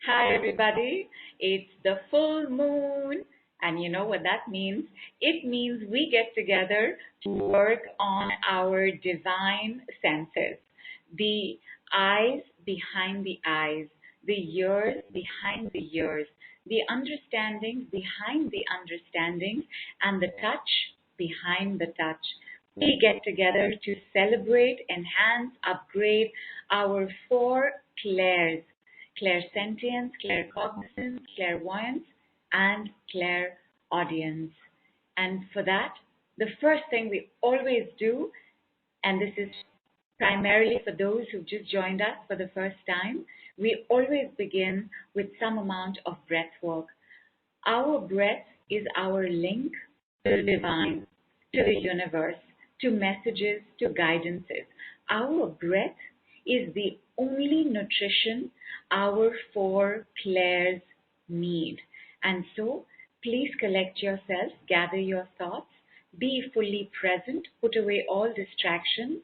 Hi, everybody. It's the full moon. And you know what that means? It means we get together to work on our divine senses. The eyes behind the eyes, the ears behind the ears, the understandings behind the understandings, and the touch behind the touch. We get together to celebrate, enhance, upgrade our four clairs: clairsentience, claircognizance, clairvoyance, and clairaudience. And for that, the first thing we always do, and this is primarily for those who've just joined us for the first time, we always begin with some amount of breath work. Our breath is our link to the divine, to the universe, to messages, to guidances. Our breath is the only nutrition our four clairs need. And so, please collect yourself, gather your thoughts, be fully present, put away all distractions,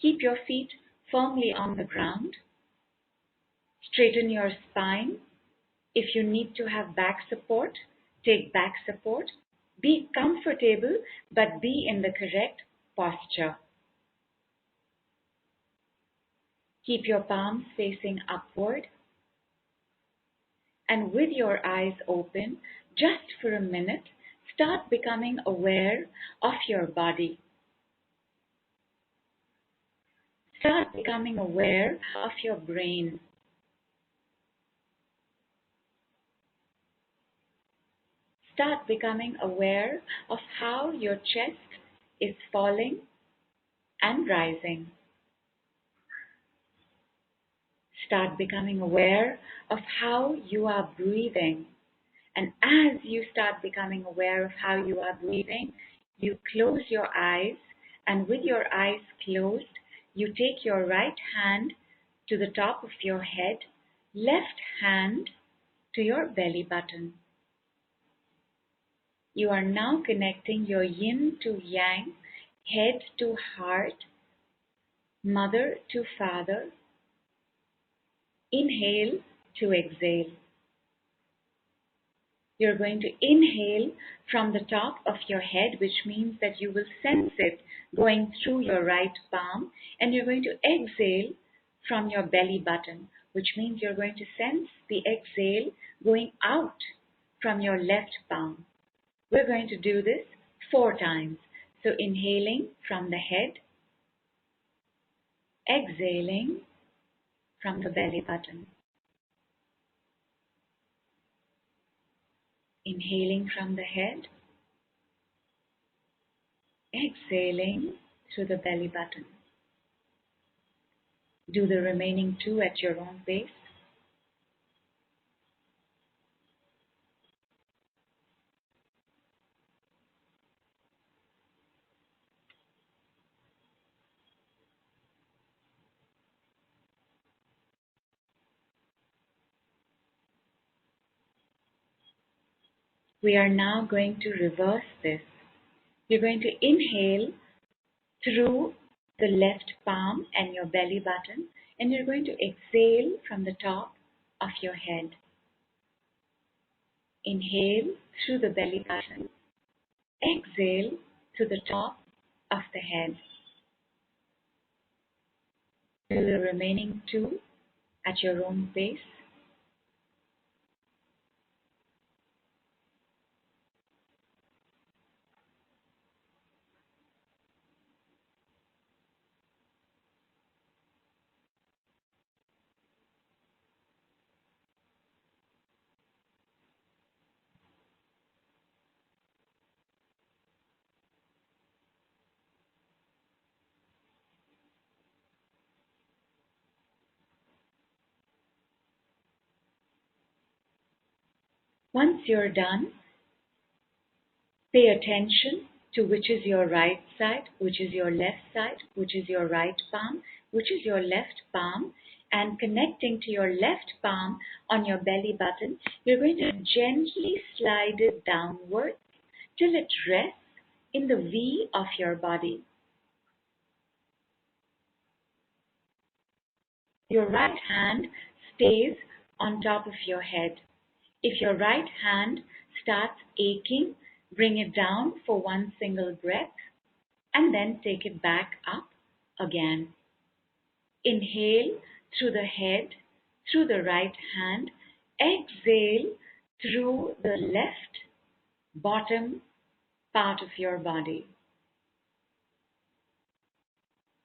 keep your feet firmly on the ground, straighten your spine. If you need to have back support, take back support. Be comfortable, but be in the correct posture. Keep your palms facing upward. And with your eyes open, just for a minute, start becoming aware of your body. Start becoming aware of your brain. Start becoming aware of how your chest is falling and rising. Start becoming aware of how you are breathing. And as you start becoming aware of how you are breathing, you close your eyes, and with your eyes closed, you take your right hand to the top of your head, left hand to your belly button. You are now connecting your yin to yang, head to heart, mother to father. Inhale to exhale. You're going to inhale from the top of your head, which means that you will sense it going through your right palm, and you're going to exhale from your belly button, which means you're going to sense the exhale going out from your left palm. We're going to do this 4 times. So inhaling from the head, exhaling from the belly button. Inhaling from the head, exhaling through the belly button. Do the remaining 2 at your own pace. We are now going to reverse this. You're going to inhale through the left palm and your belly button, and you're going to exhale from the top of your head. Inhale through the belly button. Exhale to the top of the head. Do the remaining 2 at your own pace. Once you're done, pay attention to which is your right side, which is your left side, which is your right palm, which is your left palm, and connecting to your left palm on your belly button, you're going to gently slide it downwards till it rests in the V of your body. Your right hand stays on top of your head. If your right hand starts aching, bring it down for one single breath and then take it back up again. Inhale through the head, through the right hand. Exhale through the left bottom part of your body.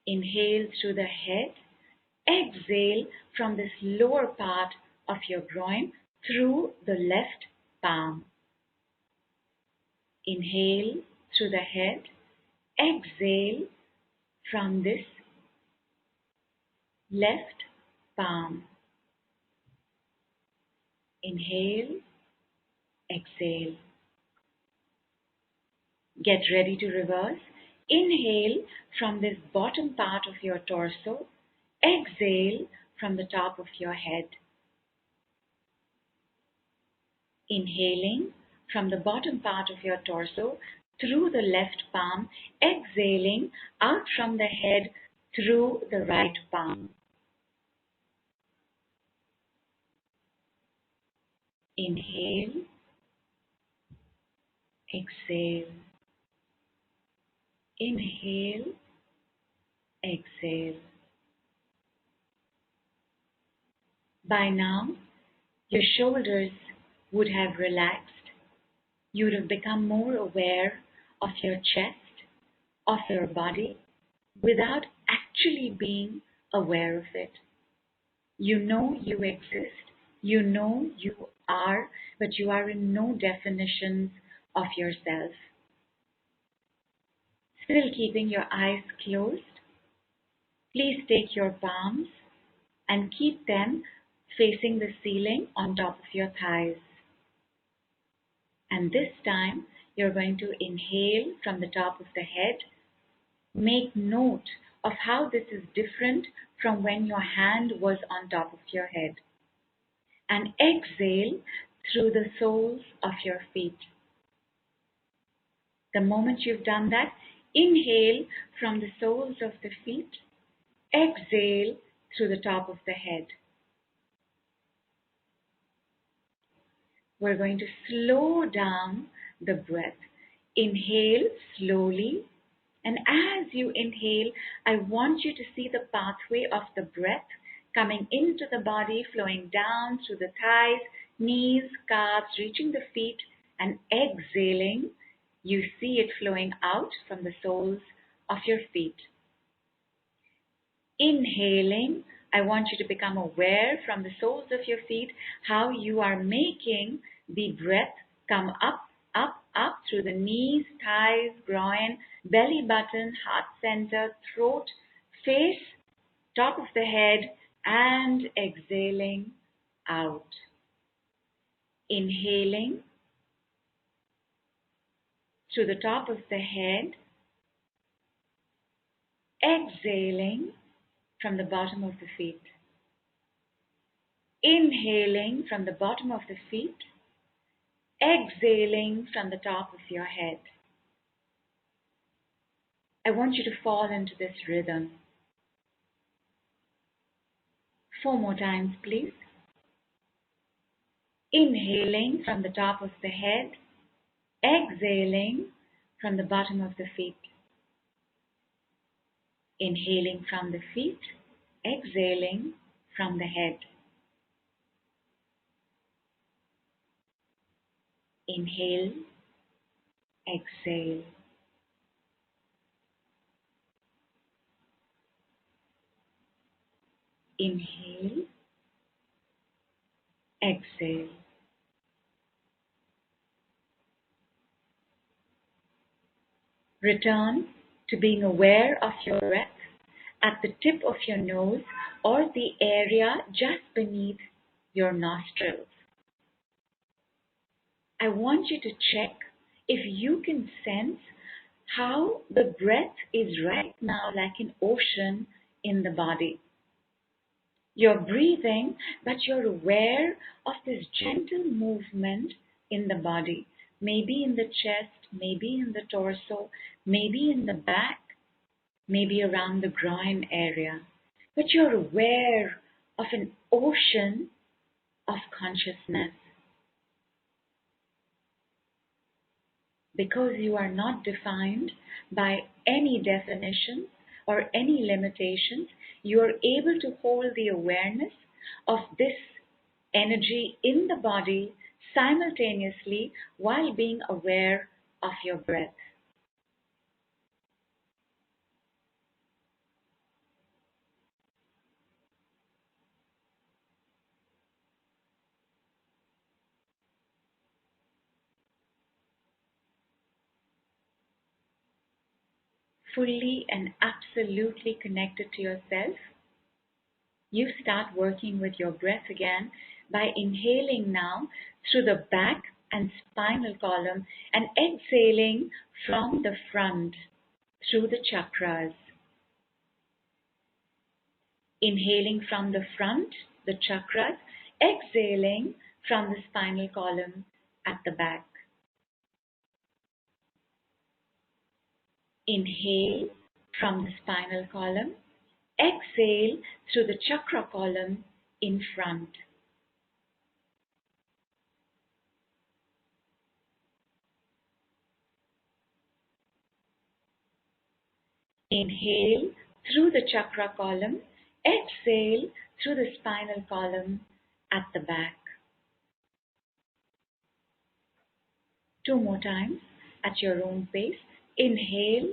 Inhale through the head. Exhale from this lower part of your groin through the left palm. Inhale through the head. Exhale from this left palm. Inhale, exhale. Get ready to reverse. Inhale from this bottom part of your torso. Exhale from the top of your head. Inhaling from the bottom part of your torso through the left palm. Exhaling out from the head through the right palm. Inhale, exhale. Inhale, exhale. By now, your shoulders would have relaxed. You would have become more aware of your chest, of your body, without actually being aware of it. You know you exist. You know you are, but you are in no definitions of yourself. Still keeping your eyes closed, please take your palms and keep them facing the ceiling on top of your thighs. And this time, you're going to inhale from the top of the head. Make note of how this is different from when your hand was on top of your head. And exhale through the soles of your feet. The moment you've done that, inhale from the soles of the feet. Exhale through the top of the head. We're going to slow down the breath. Inhale slowly. And as you inhale, I want you to see the pathway of the breath coming into the body, flowing down through the thighs, knees, calves, reaching the feet, and exhaling. You see it flowing out from the soles of your feet. Inhaling, I want you to become aware from the soles of your feet how you are making the breath come up, up, up through the knees, thighs, groin, belly button, heart center, throat, face, top of the head, and exhaling out. Inhaling through the top of the head, exhaling from the bottom of the feet. Inhaling from the bottom of the feet, exhaling from the top of your head. I want you to fall into this rhythm. 4 more times, please. Inhaling from the top of the head, exhaling from the bottom of the feet. Inhaling from the feet, exhaling from the head. Inhale, exhale. Inhale, exhale. Return to being aware of your breath at the tip of your nose or the area just beneath your nostrils. I want you to check if you can sense how the breath is right now like an ocean in the body. You're breathing, but you're aware of this gentle movement in the body. Maybe in the chest, maybe in the torso, maybe in the back, maybe around the groin area. But you're aware of an ocean of consciousness. Because you are not defined by any definitions or any limitations, you are able to hold the awareness of this energy in the body simultaneously while being aware of your breath. Fully and absolutely connected to yourself, you start working with your breath again by inhaling now through the back and spinal column and exhaling from the front through the chakras. Inhaling from the front, the chakras, exhaling from the spinal column at the back. Inhale from the spinal column, exhale through the chakra column in front. Inhale through the chakra column, exhale through the spinal column at the back. 2 more times at your own pace. Inhale,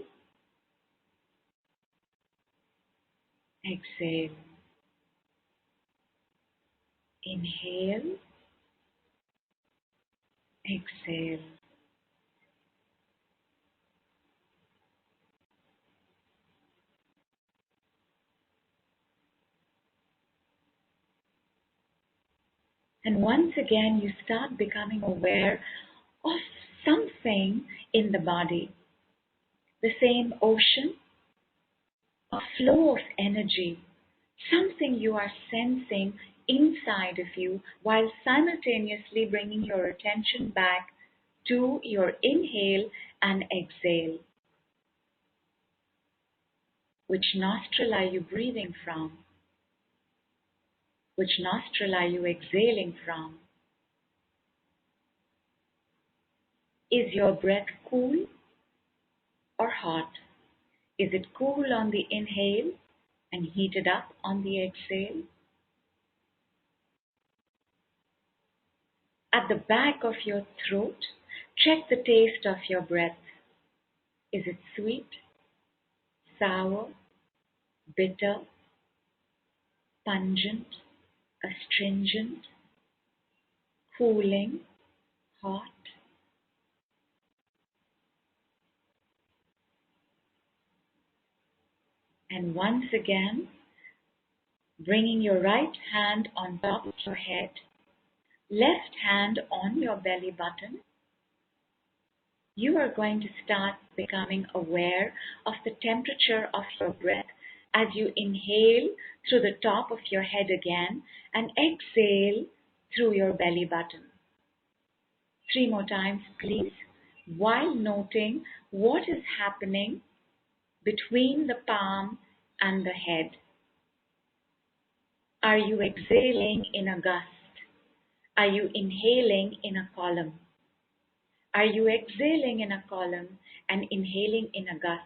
exhale. Inhale, exhale. And once again, you start becoming aware of something in the body. The same ocean, a flow of energy, something you are sensing inside of you while simultaneously bringing your attention back to your inhale and exhale. Which nostril are you breathing from? Which nostril are you exhaling from? Is your breath cool or hot? Is it cool on the inhale and heated up on the exhale? At the back of your throat, check the taste of your breath. Is it sweet, sour, bitter, pungent, astringent, cooling, hot? And once again, bringing your right hand on top of your head, left hand on your belly button, you are going to start becoming aware of the temperature of your breath as you inhale through the top of your head again and exhale through your belly button. 3 more times, please, while noting what is happening between the palm and the head. Are you exhaling in a gust? Are you inhaling in a column? Are you exhaling in a column and inhaling in a gust?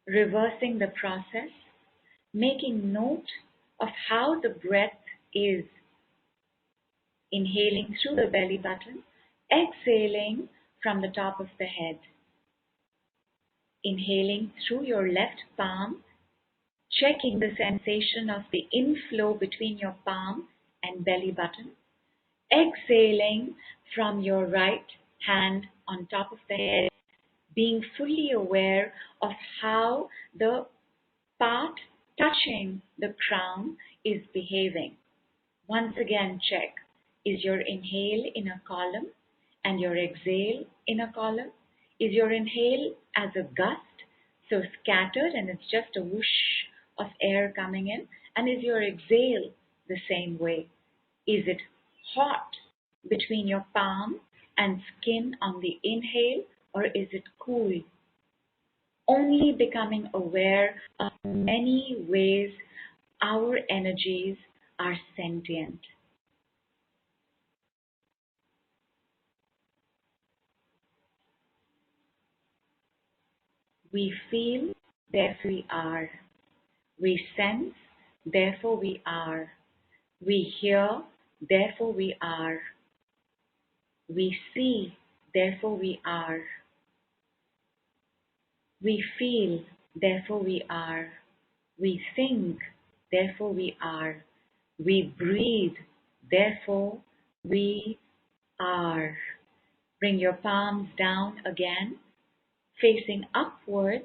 Reversing the process, making note of how the breath is. Inhaling through the belly button, exhaling from the top of the head. Inhaling through your left palm, checking the sensation of the inflow between your palm and belly button. Exhaling from your right hand on top of the head, being fully aware of how the part touching the crown is behaving. Once again, check. Is your inhale in a column and your exhale in a column? Is your inhale as a gust, so scattered and it's just a whoosh of air coming in? And is your exhale the same way? Is it hot between your palm and skin on the inhale, or is it cool? Only becoming aware of many ways our energies are sentient. We feel, therefore we are. We sense, therefore we are. We hear, therefore we are. We see, therefore we are. We feel, therefore we are. We think, therefore we are. We breathe, therefore we are. Bring your palms down again, facing upwards,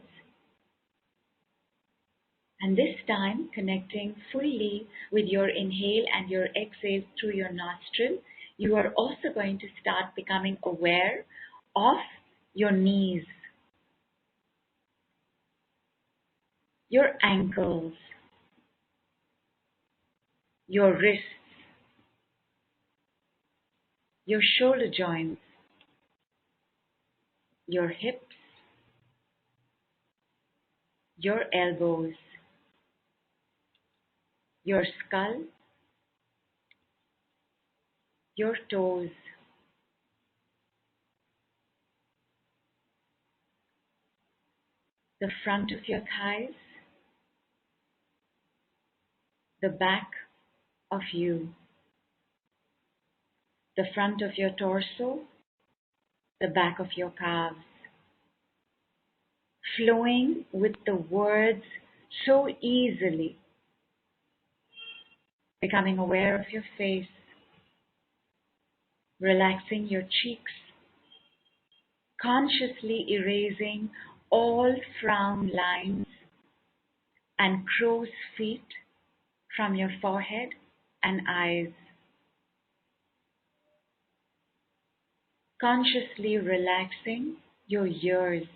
and this time connecting fully with your inhale and your exhale through your nostril. You are also going to start becoming aware of your knees, your ankles, your wrists, your shoulder joints, your hips, your elbows, your skull, your toes, the front of your thighs, the back of you, the front of your torso, the back of your calves, flowing with the words so easily, becoming aware of your face, relaxing your cheeks, consciously erasing all frown lines and crow's feet from your forehead and eyes. Consciously relaxing your ears.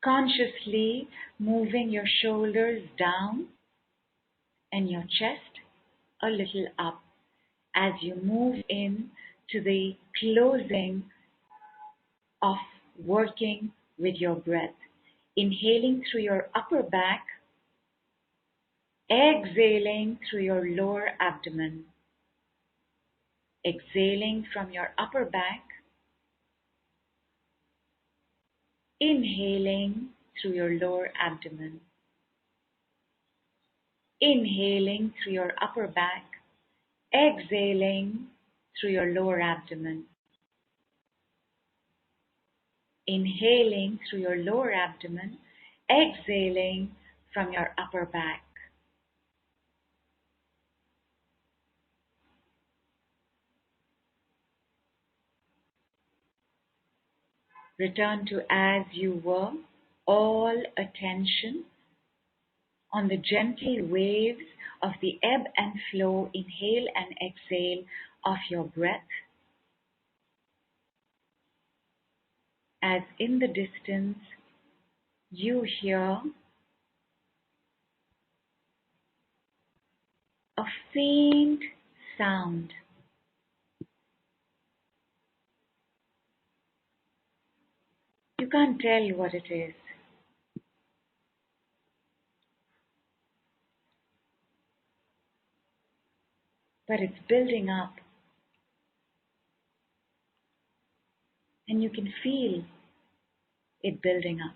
Consciously moving your shoulders down and your chest a little up as you move in to the closing of working with your breath. Inhaling through your upper back, exhaling through your lower abdomen. Exhaling from your upper back, inhaling through your lower abdomen. Inhaling through your upper back, exhaling through your lower abdomen. Inhaling through your lower abdomen, exhaling from your upper back. Return to as you were, all attention on the gentle waves of the ebb and flow, inhale and exhale of your breath. As in the distance you hear a faint sound. You can't tell what it is, but it's building up, and you can feel it building up.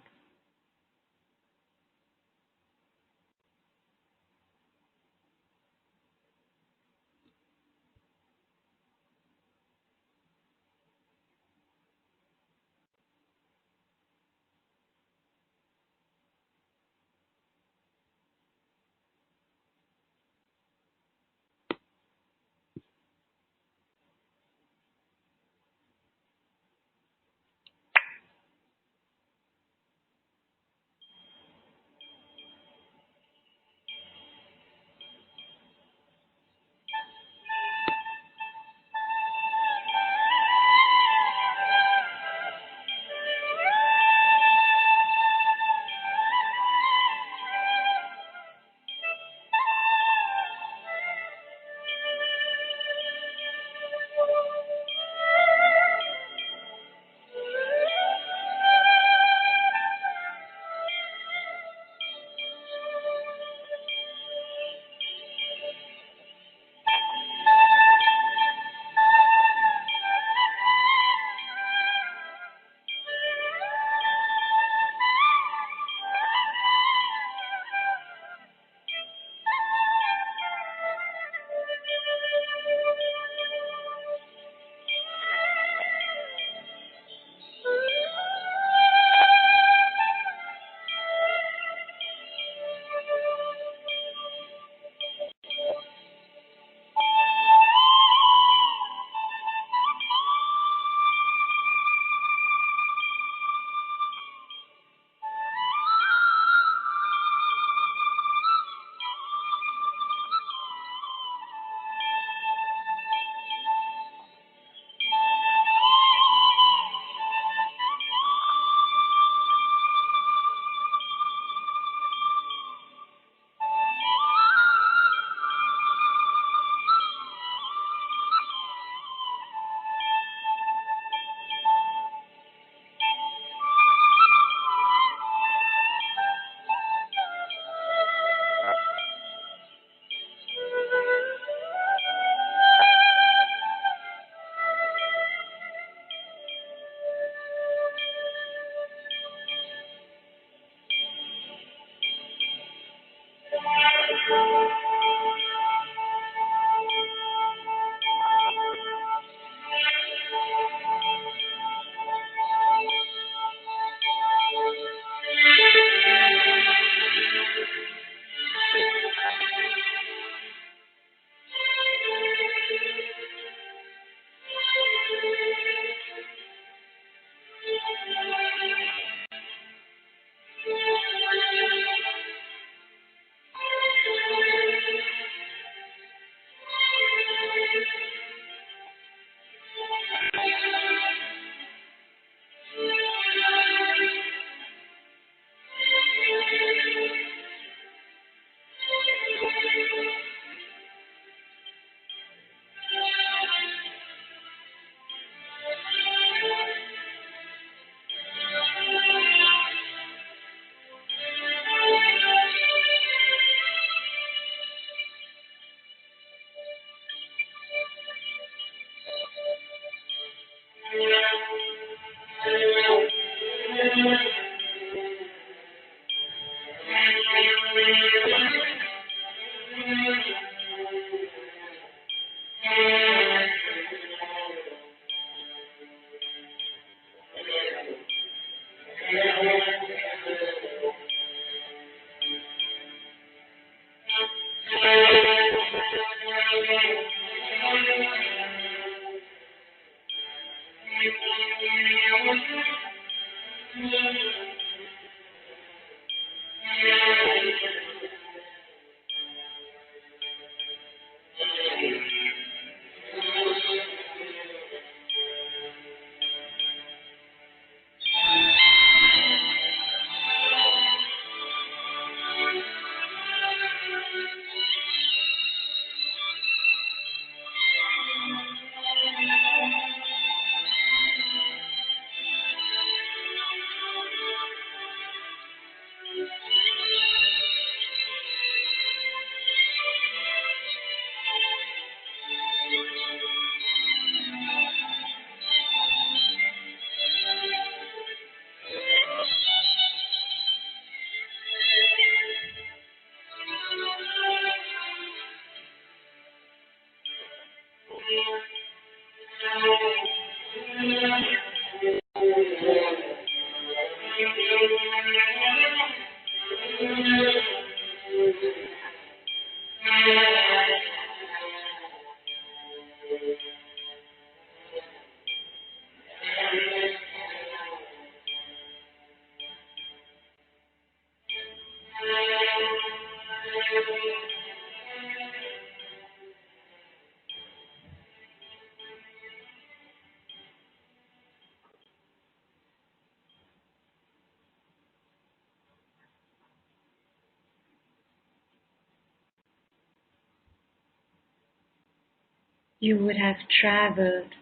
You would have traveled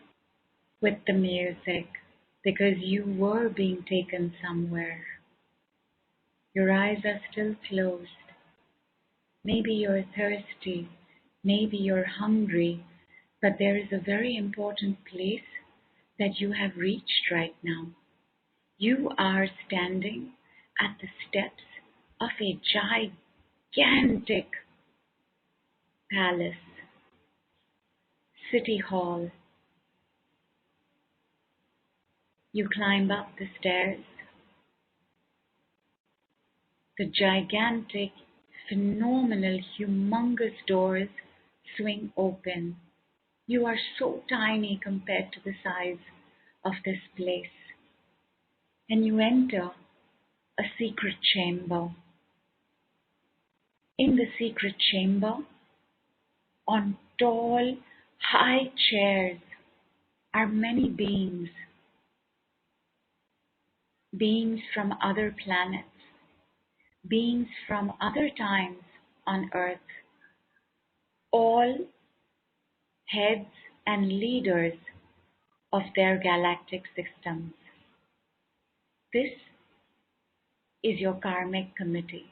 with the music because you were being taken somewhere. Your eyes are still closed. Maybe you're thirsty, maybe you're hungry, but there is a very important place that you have reached right now. You are standing at the steps of a gigantic palace, city hall. You climb up the stairs. The gigantic, phenomenal, humongous doors swing open. You are so tiny compared to the size of this place. And you enter a secret chamber. In the secret chamber, on tall, high chairs, are many beings. Beings from other planets. Beings from other times on Earth. All heads and leaders of their galactic systems. This is your karmic committee.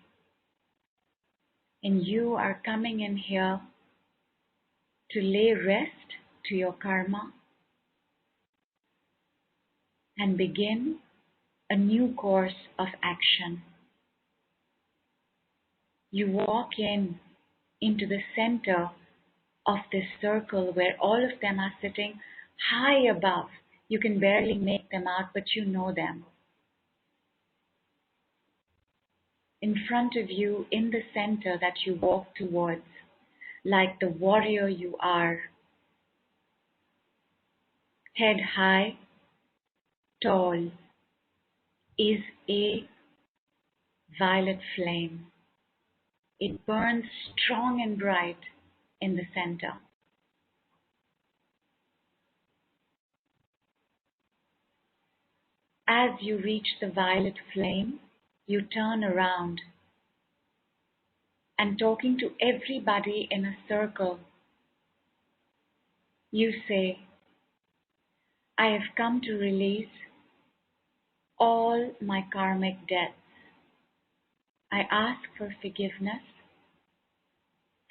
And you are coming in here to lay rest to your karma and begin a new course of action. You walk into the center of this circle where all of them are sitting high above. You can barely make them out, but you know them. In front of you, in the center that you walk towards, like the warrior you are, head high, tall, is a violet flame. It burns strong and bright in the center. As you reach the violet flame, you turn around and talking to everybody in a circle, you say, I have come to release all my karmic debts. I ask for forgiveness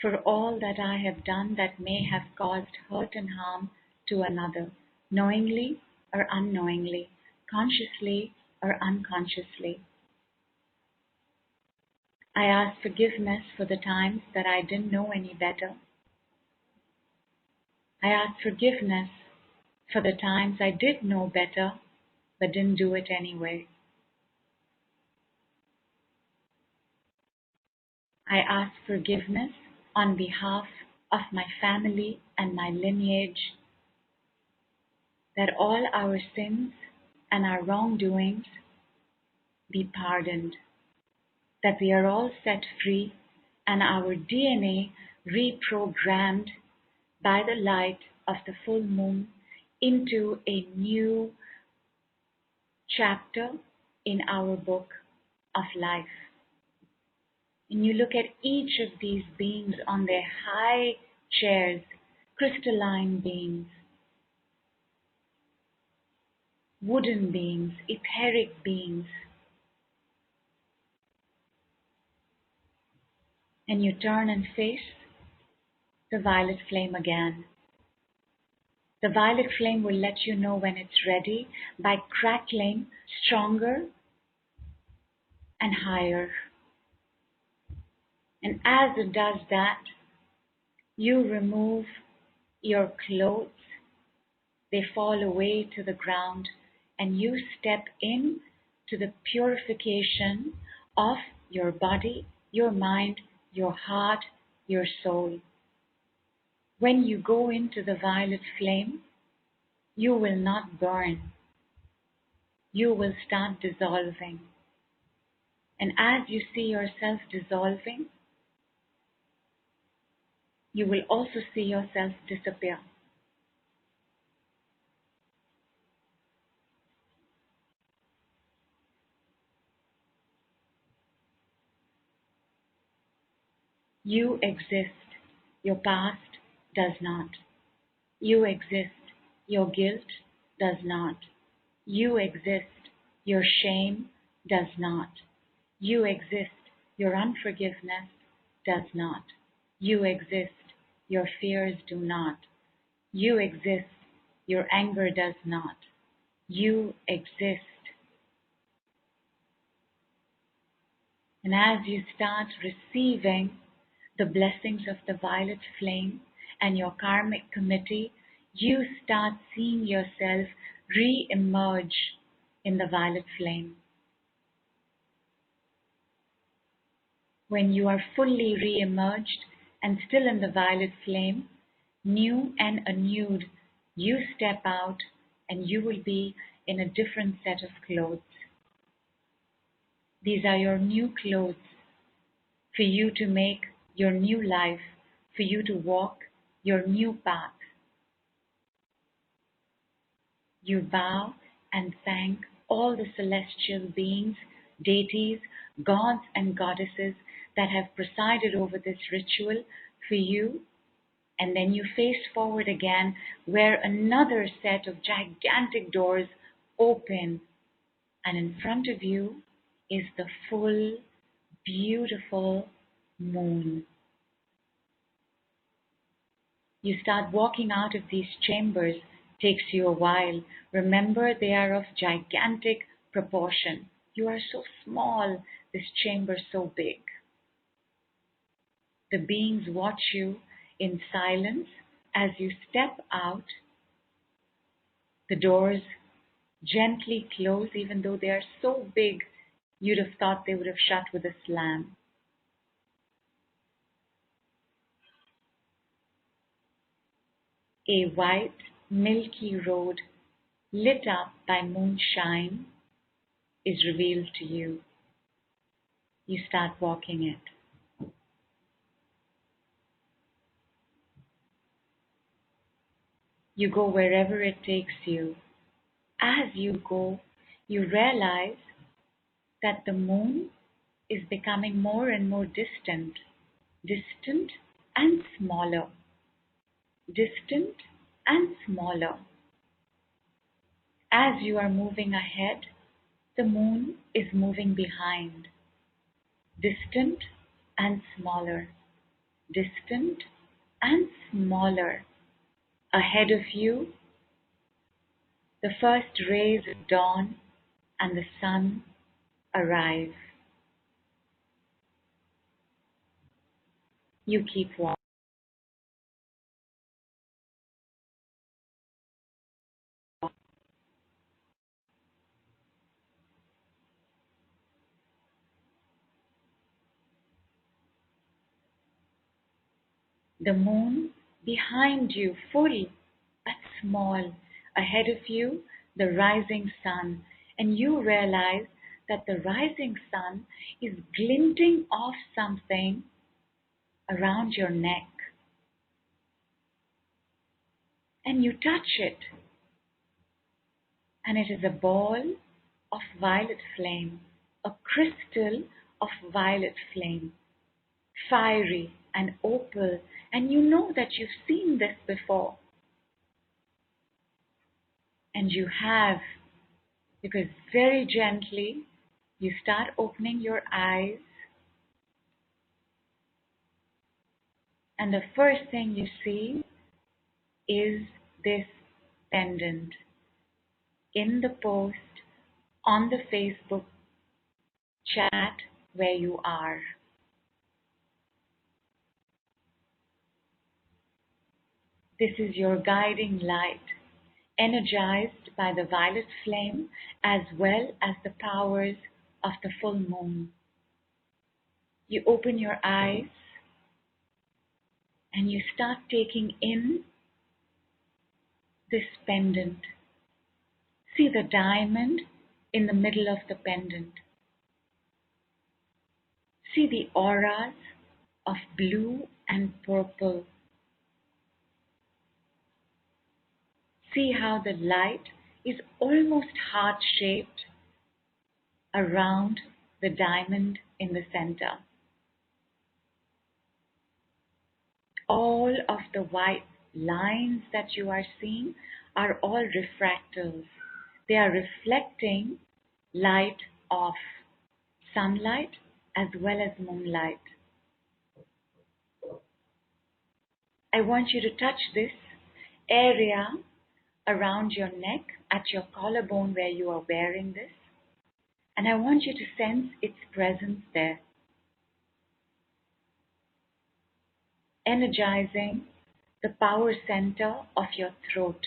for all that I have done that may have caused hurt and harm to another, knowingly or unknowingly, consciously or unconsciously. I ask forgiveness for the times that I didn't know any better. I ask forgiveness for the times I did know better but didn't do it anyway. I ask forgiveness on behalf of my family and my lineage, that all our sins and our wrongdoings be pardoned, that we are all set free and our DNA reprogrammed by the light of the full moon into a new chapter in our book of life. And you look at each of these beings on their high chairs, crystalline beings, wooden beings, etheric beings, and you turn and face the violet flame again. The violet flame will let you know when it's ready by crackling stronger and higher. And as it does that, you remove your clothes, they fall away to the ground, and you step in to the purification of your body, your mind, your heart, your soul. When you go into the violet flame, you will not burn. You will start dissolving. And as you see yourself dissolving, you will also see yourself disappear. You exist. Your past does not. You exist. Your guilt does not. You exist. Your shame does not. You exist. Your unforgiveness does not. You exist. Your fears do not. You exist. Your anger does not. You exist. And as you start receiving the blessings of the violet flame and your karmic committee, you start seeing yourself re-emerge in the violet flame. When you are fully re-emerged and still in the violet flame, new and renewed, you step out and you will be in a different set of clothes. These are your new clothes for you to make your new life, for you to walk your new path. You bow and thank all the celestial beings, deities, gods and goddesses that have presided over this ritual for you, and then you face forward again where another set of gigantic doors open, and in front of you is the full, beautiful moon. You start walking out of these chambers. Takes you a while. Remember, they are of gigantic proportion. You are so small, this chamber so big. The beings watch you in silence as you step out. The doors gently close, even though they are so big, you'd have thought they would have shut with a slam. A white, milky road lit up by moonshine is revealed to you. You start walking it. You go wherever it takes you. As you go, you realize that the moon is becoming more and more distant and smaller, distant and smaller. As you are moving ahead, the moon is moving behind, distant and smaller, distant and smaller. Ahead of you, The first rays of dawn and the sun arrive. You keep walking. The moon behind you, full but small. Ahead of you, the rising sun. And you realize that the rising sun is glinting off something around your neck. And you touch it. And it is a ball of violet flame, a crystal of violet flame, fiery and opal. And you know that you've seen this before. And you have, because very gently you start opening your eyes, and the first thing you see is this pendant in the post on the Facebook chat where you are. This is your guiding light, energized by the violet flame as well as the powers of the full moon. You open your eyes and you start taking in this pendant. See the diamond in the middle of the pendant. See the auras of blue and purple. See how the light is almost heart-shaped around the diamond in the center. All of the white lines that you are seeing are all refractals. They are reflecting light of sunlight as well as moonlight. I want you to touch this area around your neck at your collarbone where you are wearing this, and I want you to sense its presence there, energizing the power center of your throat,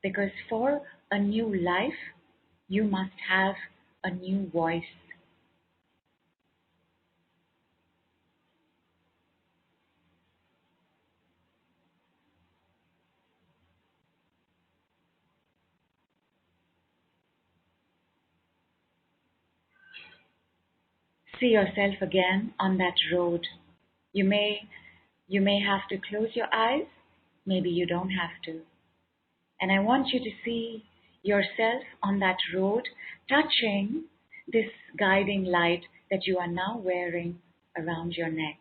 because for a new life you must have a new voice. See yourself again on that road. You may have to close your eyes, maybe you don't have to. And I want you to see yourself on that road touching this guiding light that you are now wearing around your neck.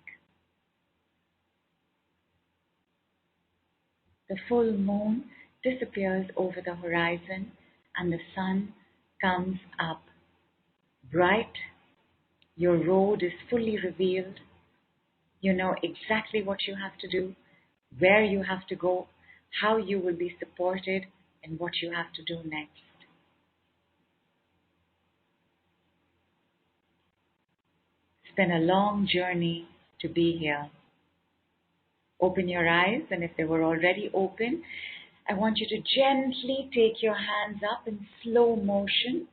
The full moon disappears over the horizon and the sun comes up. Bright, your road is fully revealed. You know exactly what you have to do, where you have to go, how you will be supported, and what you have to do next. It's been a long journey to be here. Open your eyes, and if they were already open, I want you to gently take your hands up in slow motion.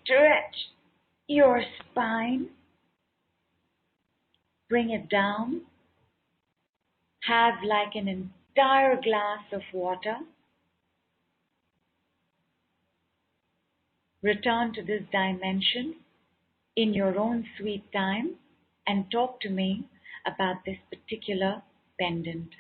Stretch your spine. Bring it down. Have like an entire glass of water. Return to this dimension in your own sweet time and talk to me about this particular pendant.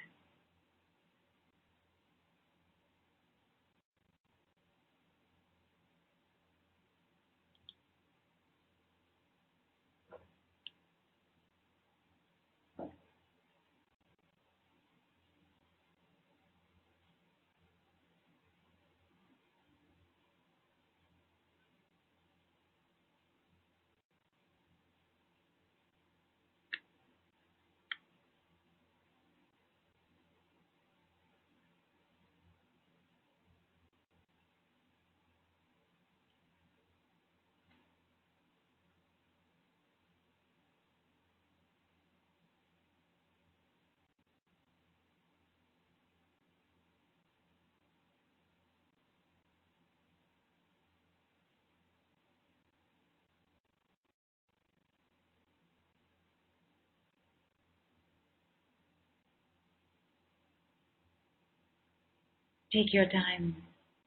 Take your time,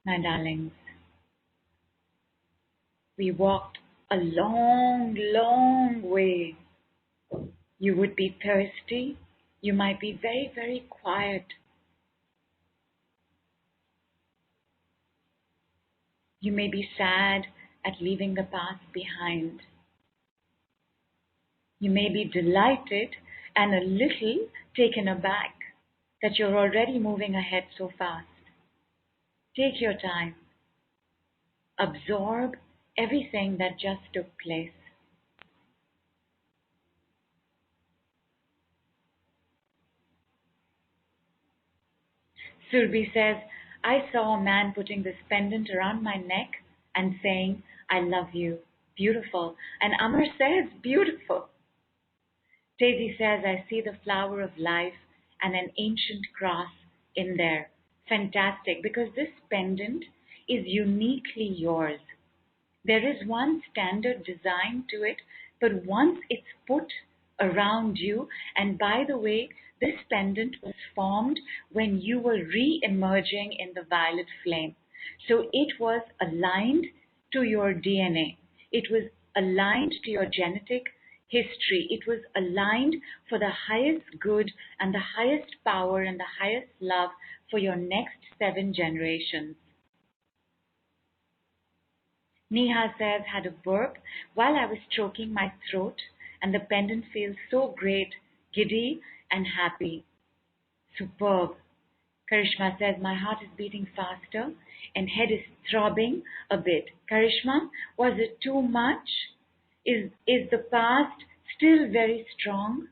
my darlings. We walked a long, long way. You would be thirsty. You might be very, very quiet. You may be sad at leaving the past behind. You may be delighted and a little taken aback that you're already moving ahead so fast. Take your time. Absorb everything that just took place. Surbhi says, I saw a man putting this pendant around my neck and saying, I love you. Beautiful. And Amar says, beautiful. Daisy says, I see the flower of life and an ancient cross in there. Fantastic, because this pendant is uniquely yours. There is one standard design to it, but once it's put around you, and by the way, this pendant was formed when you were re-emerging in the violet flame. So it was aligned to your DNA. It was aligned to your genetic history. It was aligned for the highest good and the highest power and the highest love for your next 7 generations. Neha says, had a burp while I was stroking my throat, and the pendant feels so great, giddy and happy. Superb. Karishma says, my heart is beating faster and head is throbbing a bit. Karishma, was it too much? Is the past still very strong?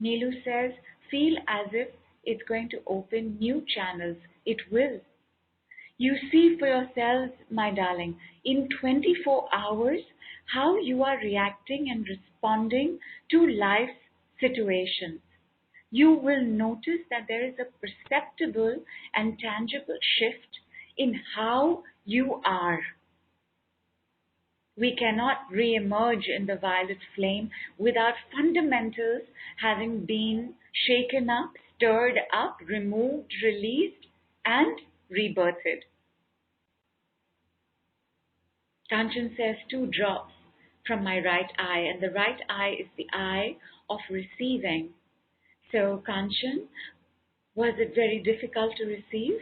Nilu says, feel as if it's going to open new channels. It will. You see for yourselves, my darling, in 24 hours, how you are reacting and responding to life's situations. You will notice that there is a perceptible and tangible shift in how you are. We cannot re-emerge in the violet flame without fundamentals having been shaken up, stirred up, removed, released, and rebirthed. Kanchan says 2 drops from my right eye, and the right eye is the eye of receiving. So, Kanchan, was it very difficult to receive?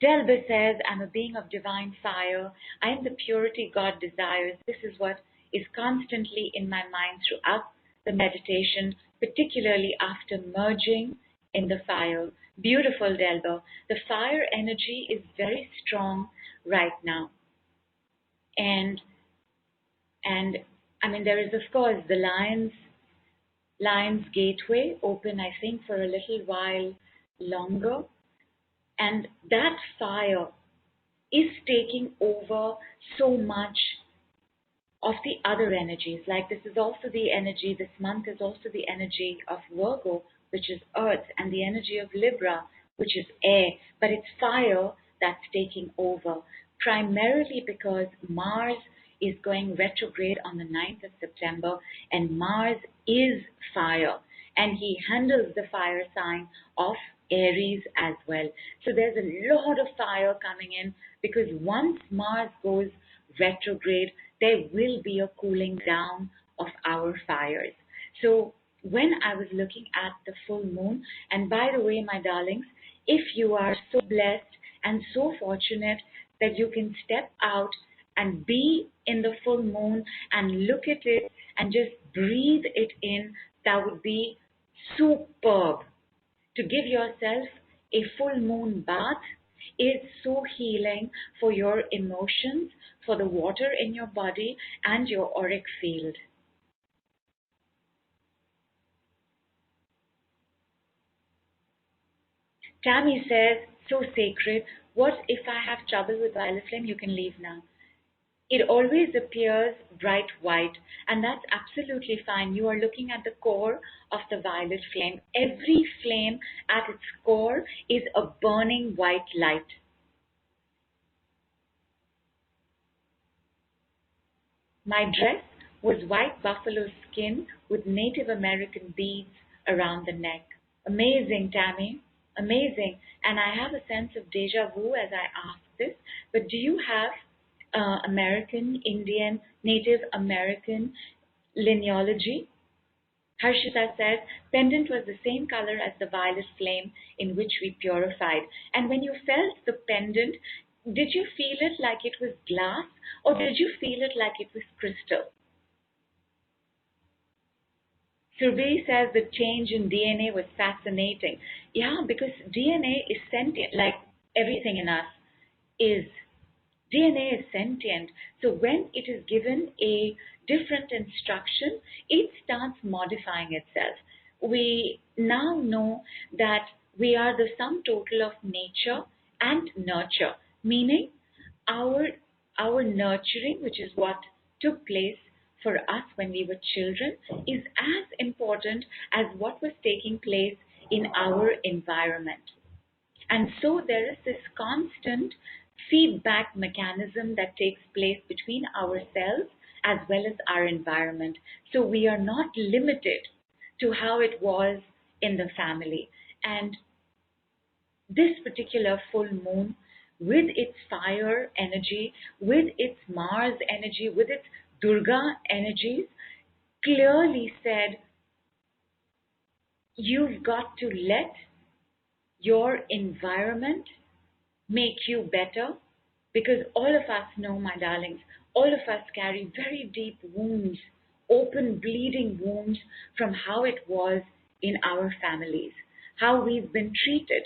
Delber says, I'm a being of divine fire. I am the purity God desires. This is what is constantly in my mind throughout the meditation, particularly after merging in the fire. Beautiful, Delber. The fire energy is very strong right now. And I mean, there is, of course, the Lion's Gateway open, I think, for a little while longer. And that fire is taking over so much of the other energies. Like this is also the energy, this month is also the energy of Virgo, which is earth, and the energy of Libra, which is air. But it's fire that's taking over, primarily because Mars is going retrograde on the 9th of September, and Mars is fire, and he handles the fire sign of Aries as well. So there's a lot of fire coming in, because once Mars goes retrograde, there will be a cooling down of our fires. So when I was looking at the full moon, and by the way, my darlings, if you are so blessed and so fortunate that you can step out and be in the full moon and look at it and just breathe it in, that would be superb. To give yourself a full moon bath is so healing for your emotions, for the water in your body, and your auric field. Tammy says, so sacred. What if I have trouble with violet flame? You can leave now. It always appears bright white, and that's absolutely fine. You are looking at the core of the violet flame. Every flame at its core is a burning white light. My dress was white buffalo skin with Native American beads around the neck. Amazing, Tammy. Amazing. And I have a sense of deja vu as I ask this. But do you have American, Indian, Native American linealogy? Harshita says, pendant was the same color as the violet flame in which we purified. And when you felt the pendant, did you feel it like it was glass or did you feel it like it was crystal? Surbhi says the change in DNA was fascinating. Yeah, because DNA is sentient, like everything in us is. DNA is sentient. So when it is given a different instruction, it starts modifying itself. We now know that we are the sum total of nature and nurture, meaning our nurturing, which is what took place for us when we were children, is as important as what was taking place in our environment. And so there is this constant feedback mechanism that takes place between ourselves as well as our environment. So we are not limited to how it was in the family. And this particular full moon, with its fire energy, with its Mars energy, with its Durga energies, clearly said, you've got to let your environment make you better, because all of us know, my darlings, all of us carry very deep wounds, open bleeding wounds from how it was in our families, how we've been treated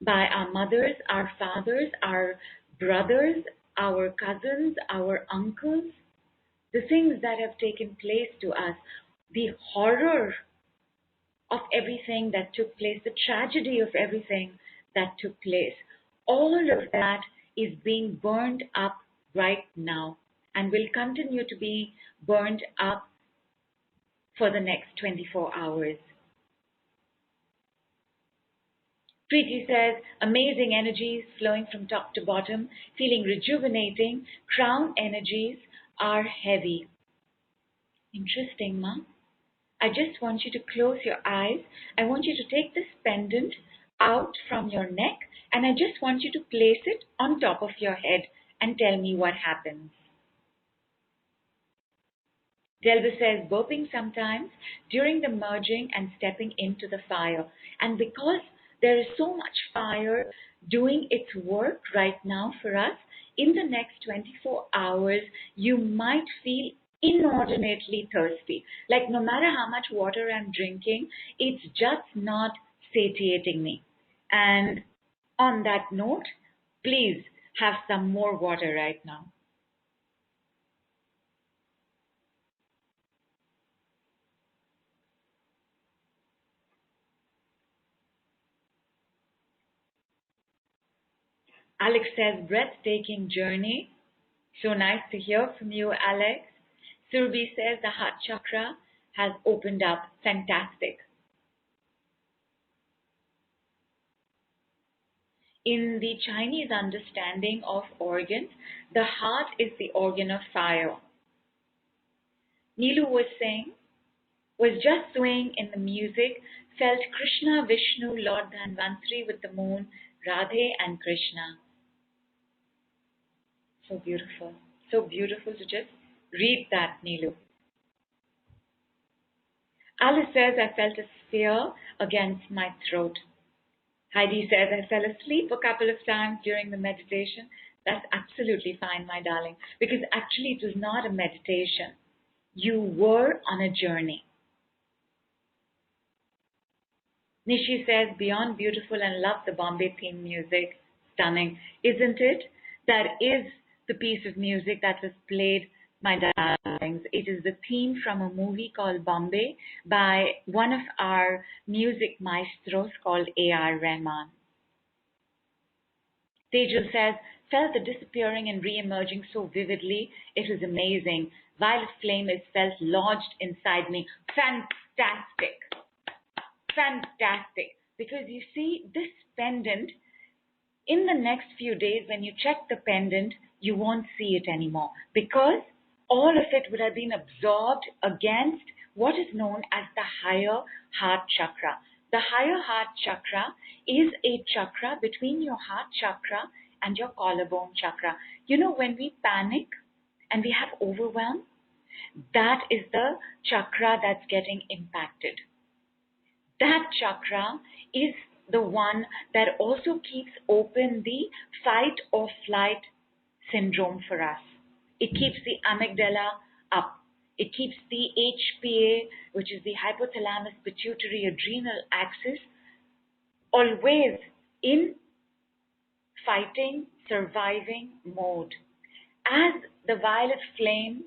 by our mothers, our fathers, our brothers, our cousins, our uncles, the things that have taken place to us, the horror of everything that took place, the tragedy of everything that took place. All of that is being burned up right now and will continue to be burned up for the next 24 hours. Prity says, amazing energies flowing from top to bottom, feeling rejuvenating. Crown energies are heavy. Interesting, Ma. I just want you to close your eyes. I want you to take this pendant out from your neck and I just want you to place it on top of your head and tell me what happens. Delber says, burping sometimes during the merging and stepping into the fire. And because there is so much fire doing its work right now for us, in the next 24 hours, you might feel inordinately thirsty. Like no matter how much water I'm drinking, it's just not satiating me. And on that note, please have some more water right now. Aleks says, breathtaking journey. So nice to hear from you, Aleks. Surbhi says the heart chakra has opened up. Fantastic. In the Chinese understanding of organs, the heart is the organ of fire. Nilu was just swaying in the music, felt Krishna, Vishnu, Lord Dhanvantari with the moon, Radhe and Krishna. So beautiful. So beautiful to just read that, Nilu. Alice says, I felt a spear against my throat. Heidi says, I fell asleep a couple of times during the meditation. That's absolutely fine, my darling, because actually it was not a meditation. You were on a journey. Nishi says, beyond beautiful and love the Bombay theme music. Stunning. Isn't it? That is the piece of music that was played, my darlings. It is the theme from a movie called Bombay by one of our music maestros called A.R. Rahman. Tejal says, felt the disappearing and re-emerging so vividly. It was amazing. Violet flame is felt lodged inside me. Fantastic. Fantastic. Because you see, this pendant, in the next few days, when you check the pendant, you won't see it anymore because all of it would have been absorbed against what is known as the higher heart chakra. The higher heart chakra is a chakra between your heart chakra and your collarbone chakra. You know, when we panic and we have overwhelm, that is the chakra that's getting impacted. That chakra is the one that also keeps open the fight or flight syndrome for us. It keeps the amygdala up. It keeps the HPA, which is the hypothalamus pituitary adrenal axis, always in fighting, surviving mode. As the violet flame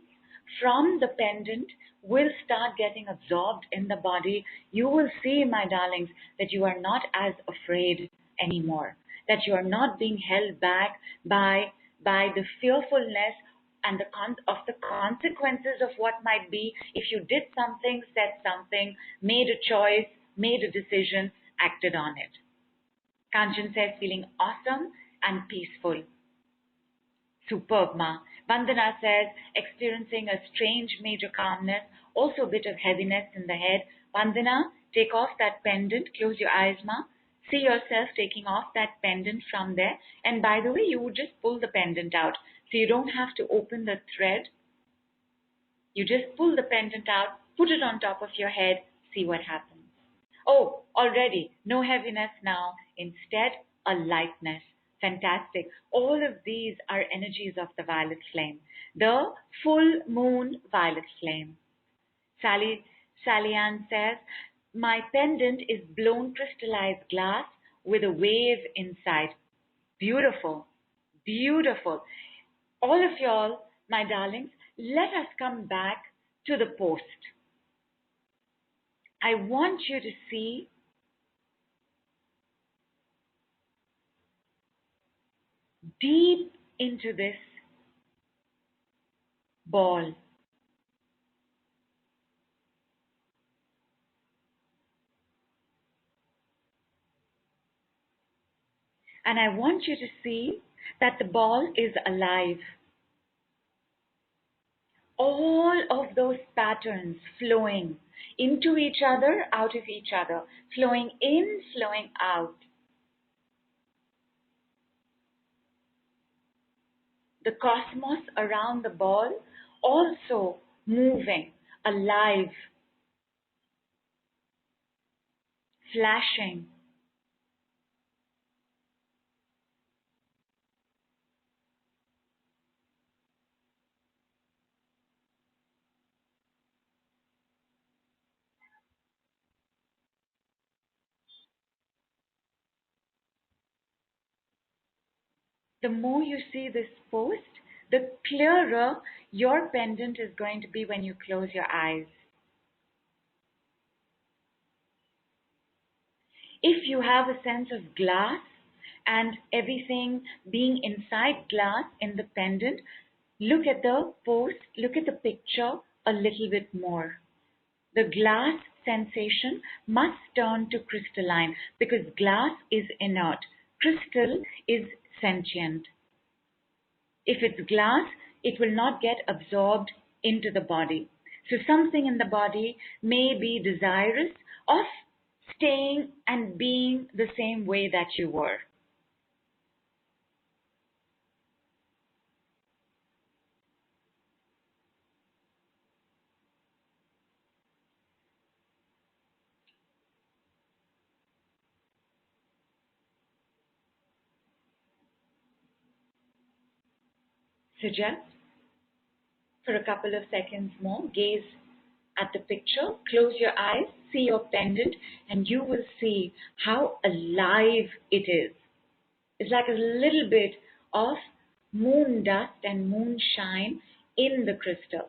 from the pendant will start getting absorbed in the body, you will see, my darlings, that you are not as afraid anymore, that you are not being held back by the fearfulness and of the consequences of what might be if you did something, said something, made a choice, made a decision, acted on it. Kanchan says, feeling awesome and peaceful. Superb, Ma. Vandana says, experiencing a strange major calmness, also a bit of heaviness in the head. Vandana, take off that pendant. Close your eyes, Ma. See yourself taking off that pendant from there. And by the way, you would just pull the pendant out. So you don't have to open the thread. You just pull the pendant out, put it on top of your head, see what happens. Oh, already, no heaviness now. Instead, a lightness. Fantastic. All of these are energies of the violet flame. The full moon violet flame. Sally Ann says, my pendant is blown crystallized glass with a wave inside. Beautiful. Beautiful. All of y'all, my darlings, let us come back to the post. I want you to see deep into this ball. And I want you to see that the ball is alive. All of those patterns flowing into each other, out of each other, flowing in, flowing out. The cosmos around the ball also moving, alive, flashing. The more you see this post, the clearer your pendant is going to be when you close your eyes. If you have a sense of glass and everything being inside glass in the pendant, look at the post, look at the picture a little bit more. The glass sensation must turn to crystalline because glass is inert. Crystal is sentient. If it's glass, it will not get absorbed into the body. So something in the body may be desirous of staying and being the same way that you were. So just for a couple of seconds more, gaze at the picture, close your eyes, see your pendant, and you will see how alive it is. It's like a little bit of moon dust and moonshine in the crystal.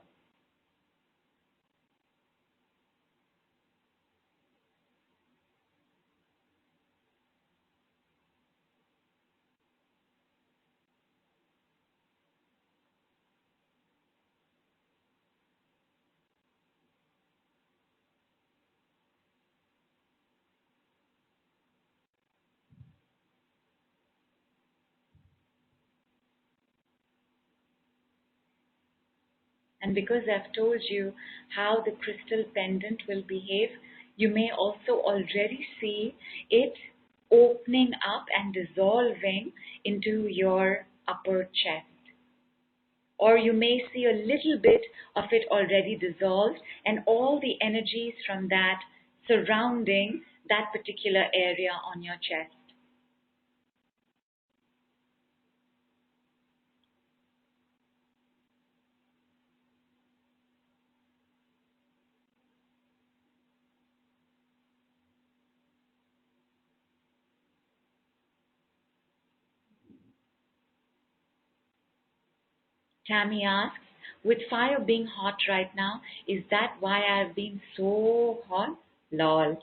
And because I've told you how the crystal pendant will behave, you may also already see it opening up and dissolving into your upper chest. Or you may see a little bit of it already dissolved and all the energies from that surrounding that particular area on your chest. Tammy asks, with fire being hot right now, is that why I've been so hot? Lol.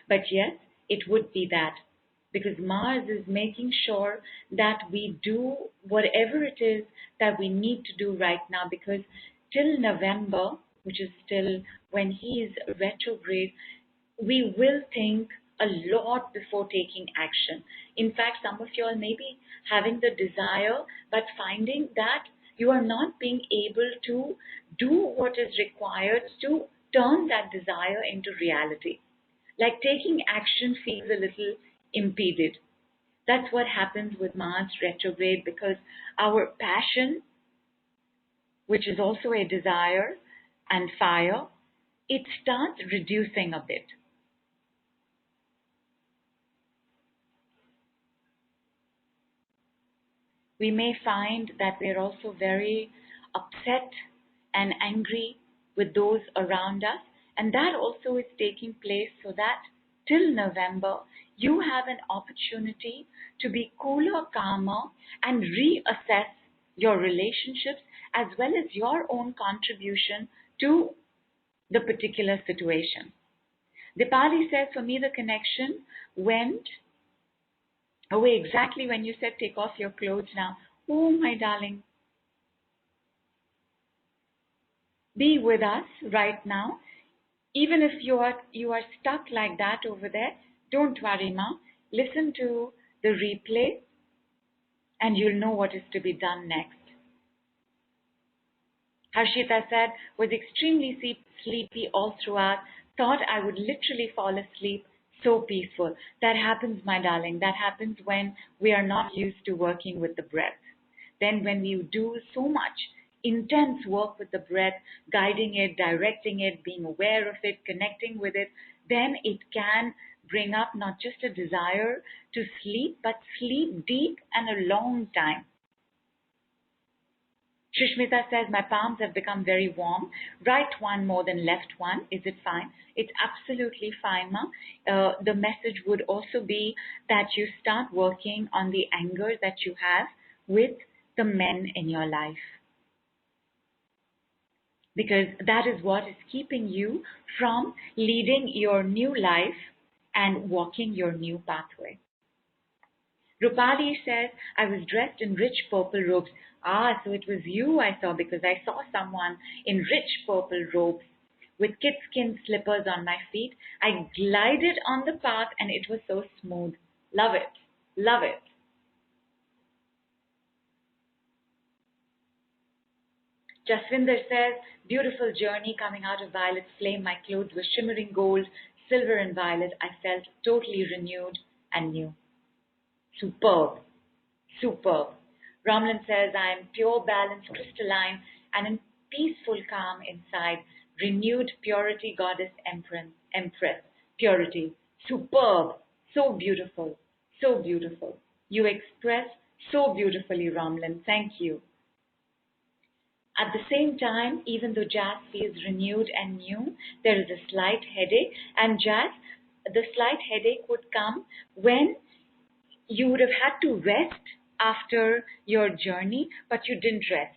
But yes, it would be that. Because Mars is making sure that we do whatever it is that we need to do right now. Because till November, which is still when he is retrograde, we will think a lot before taking action. In fact, some of you all may be having the desire, but finding that you are not being able to do what is required to turn that desire into reality. Like taking action feels a little impeded. That's what happens with Mars retrograde, because our passion, which is also a desire, and fire, it starts reducing a bit. We may find that we're also very upset and angry with those around us, and that also is taking place so that till November you have an opportunity to be cooler, calmer, and reassess your relationships as well as your own contribution to the particular situation. Dipali says, for me the connection went away exactly when you said take off your clothes now. Oh, my darling. Be with us right now. Even if you are stuck like that over there, don't worry, ma. Listen to the replay and you'll know what is to be done next. Harshita said, was extremely sleepy all throughout. Thought I would literally fall asleep. So peaceful. That happens, my darling. That happens when we are not used to working with the breath. Then when you do so much intense work with the breath, guiding it, directing it, being aware of it, connecting with it, then it can bring up not just a desire to sleep, but sleep deep and a long time. Shrishmita says, my palms have become very warm. Right one more than left one. Is it fine? It's absolutely fine, ma. The message would also be that you start working on the anger that you have with the men in your life. Because that is what is keeping you from leading your new life and walking your new pathway. Rupali says, I was dressed in rich purple robes. Ah, so it was you I saw, because I saw someone in rich purple robes with kid-skin slippers on my feet. I glided on the path and it was so smooth. Love it. Love it. Jasvinder says, beautiful journey coming out of Violet's flame. My clothes were shimmering gold, silver and violet. I felt totally renewed and new. Superb. Superb. Ramlan says, I am pure, balanced, crystalline, and in peaceful calm inside. Renewed purity, goddess, empress. Purity. Superb. So beautiful. So beautiful. You express so beautifully, Ramlan. Thank you. At the same time, even though Jazz feels renewed and new, there is a slight headache. And Jazz, the slight headache would come when you would have had to rest after your journey, but you didn't rest.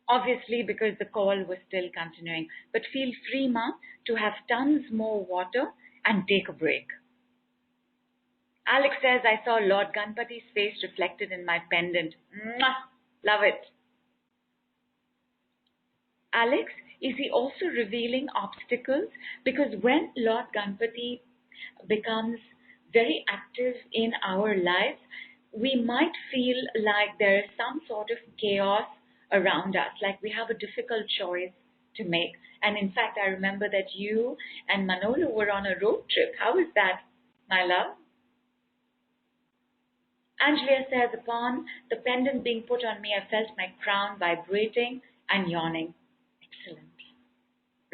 Obviously, because the call was still continuing. But feel free, ma, to have tons more water and take a break. Aleks says, I saw Lord Ganpati's face reflected in my pendant. Mwah! Love it. Aleks, is he also revealing obstacles? Because when Lord Ganpati becomes very active in our lives, we might feel like there is some sort of chaos around us, like we have a difficult choice to make. And in fact, I remember that you and Manolo were on a road trip. How was that, my love? Angela says, upon the pendant being put on me, I felt my crown vibrating and yawning. Excellent.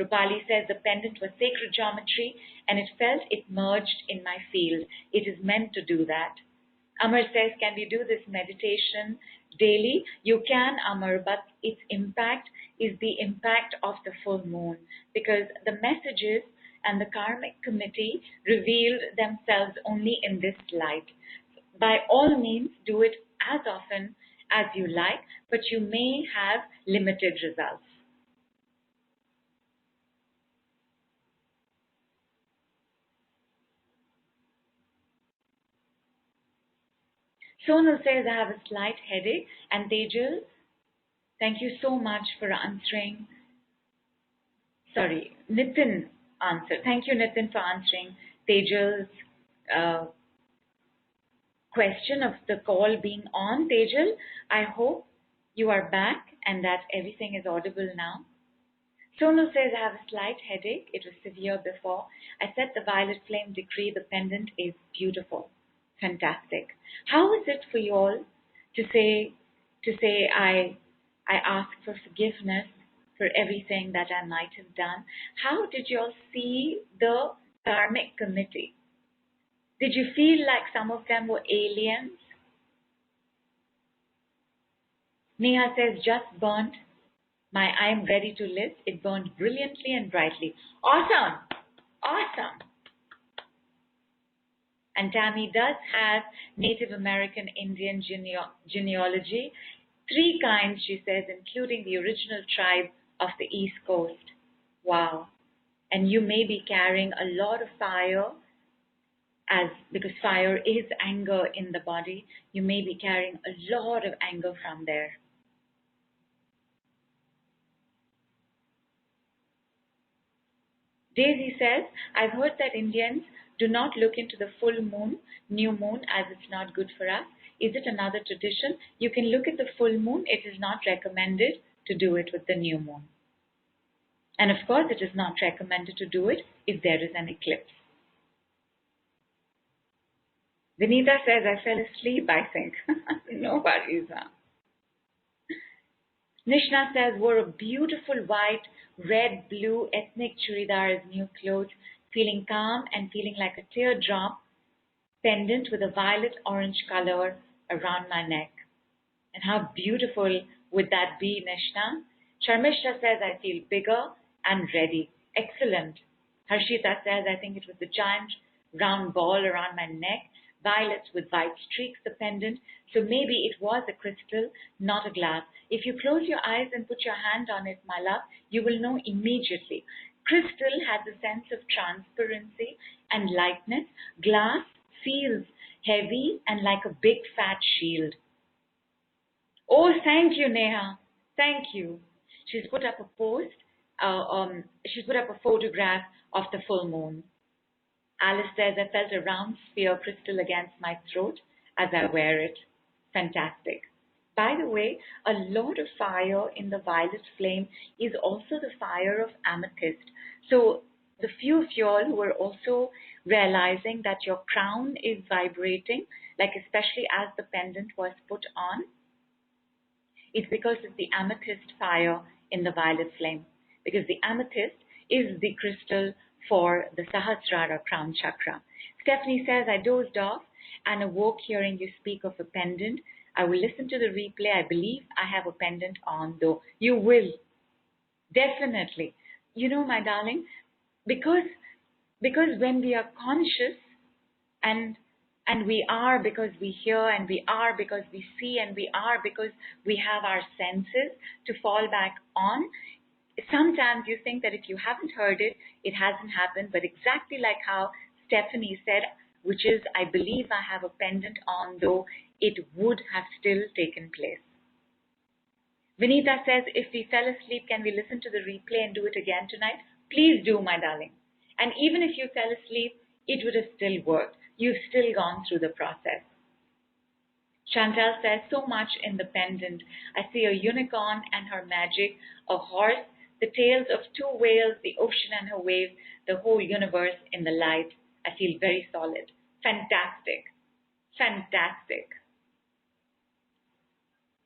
Rupali says, the pendant was sacred geometry and it felt it merged in my field. It is meant to do that. Amar says, can we do this meditation daily? You can, Amar, but its impact is the impact of the full moon, because the messages and the karmic committee revealed themselves only in this light. By all means, do it as often as you like, but you may have limited results. Sonal says, I have a slight headache. And Tejal, thank you so much for answering. Sorry, Nitin answered. Thank you, Nitin, for answering Tejal's question of the call being on. Tejal, I hope you are back and that everything is audible now. Sonal says, I have a slight headache. It was severe before. I set the violet flame decree. The pendant is beautiful. Fantastic. How is it for you all to say I ask for forgiveness for everything that I might have done? How did you all see the karmic committee? Did you feel like some of them were aliens? Neha says, just burnt. I am ready to list. It burned brilliantly and brightly. Awesome. Awesome. And Tammy does have Native American Indian genealogy. 3 kinds, she says, including the original tribe of the East Coast. Wow. And you may be carrying a lot of fire, because fire is anger in the body. You may be carrying a lot of anger from there. Daisy says, I've heard that Indians do not look into the full moon, new moon, as it's not good for us. Is it another tradition? You can look at the full moon. It is not recommended to do it with the new moon. And of course, it is not recommended to do it if there is an eclipse. Vinita says, I fell asleep, I think. No worries. Nishna says, wore a beautiful white, red, blue ethnic churidar as new clothes, feeling calm and feeling like a teardrop pendant with a violet-orange color around my neck. And how beautiful would that be, Nishna? Sharmishta says, I feel bigger and ready. Excellent. Harshita says, I think it was the giant round ball around my neck, violets with white streaks, the pendant. So maybe it was a crystal, not a glass. If you close your eyes and put your hand on it, my love, you will know immediately. Crystal has a sense of transparency and lightness. Glass feels heavy and like a big fat shield. Oh, thank you, Neha. Thank you. She's put up a post. She's put up a photograph of the full moon. Alice says, I felt a round sphere crystal against my throat as I wear it. Fantastic. By the way, a lot of fire in the violet flame is also the fire of amethyst. So the few of you all who are also realizing that your crown is vibrating, like especially as the pendant was put on, it's because of the amethyst fire in the violet flame. Because the amethyst is the crystal for the Sahasrara crown chakra. Stephanie says, I dozed off and awoke hearing you speak of a pendant. I will listen to the replay. I believe I have a pendant on, though. You will. Definitely. You know, my darling, because when we are conscious and we are because we hear, and we are because we see, and we are because we have our senses to fall back on, sometimes you think that if you haven't heard it, it hasn't happened. But exactly like how Stephanie said, which is, I believe I have a pendant on, though it would have still taken place. Vinita says, if we fell asleep, can we listen to the replay and do it again tonight? Please do, my darling. And even if you fell asleep, it would have still worked. You've still gone through the process. Chantal says, so much in the pendant. I see a unicorn and her magic, a horse The tales of two whales, the ocean and her waves, the whole universe in the light. I feel very solid. Fantastic. Fantastic.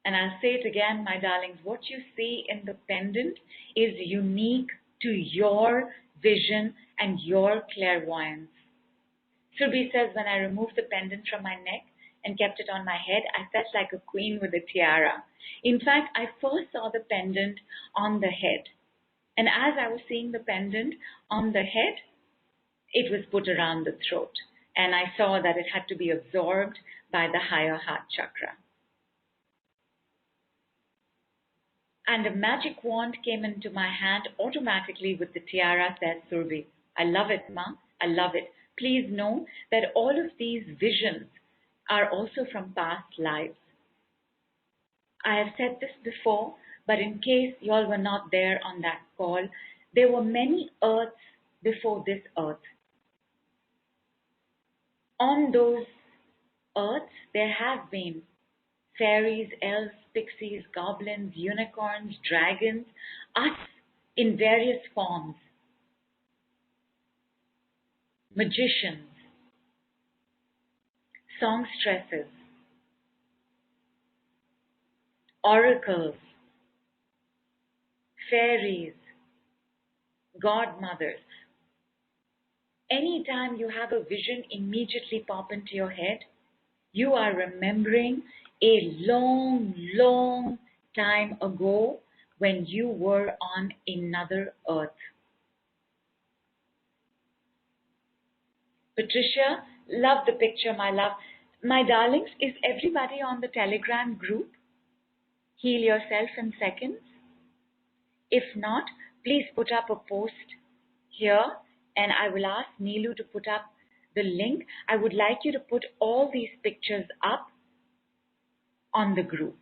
And I'll say it again, my darlings, what you see in the pendant is unique to your vision and your clairvoyance. Surbhi says, when I removed the pendant from my neck and kept it on my head, I felt like a queen with a tiara. In fact, I first saw the pendant on the head. And as I was seeing the pendant on the head, it was put around the throat. And I saw that it had to be absorbed by the higher heart chakra. And a magic wand came into my hand automatically with the tiara, says Surbhi. I love it, Ma. I love it. Please know that all of these visions are also from past lives. I have said this before, but in case you all were not there on that call, there were many earths before this earth. On those earths, there have been fairies, elves, pixies, goblins, unicorns, dragons, us in various forms, magicians, songstresses, oracles, fairies, godmothers. Anytime you have a vision immediately pop into your head, you are remembering a long, long time ago when you were on another earth. Patricia, love the picture, my love. My darlings, is everybody on the Telegram group? Heal Yourself in Seconds? If not, please put up a post here and I will ask Nilu to put up the link. I would like you to put all these pictures up on the group.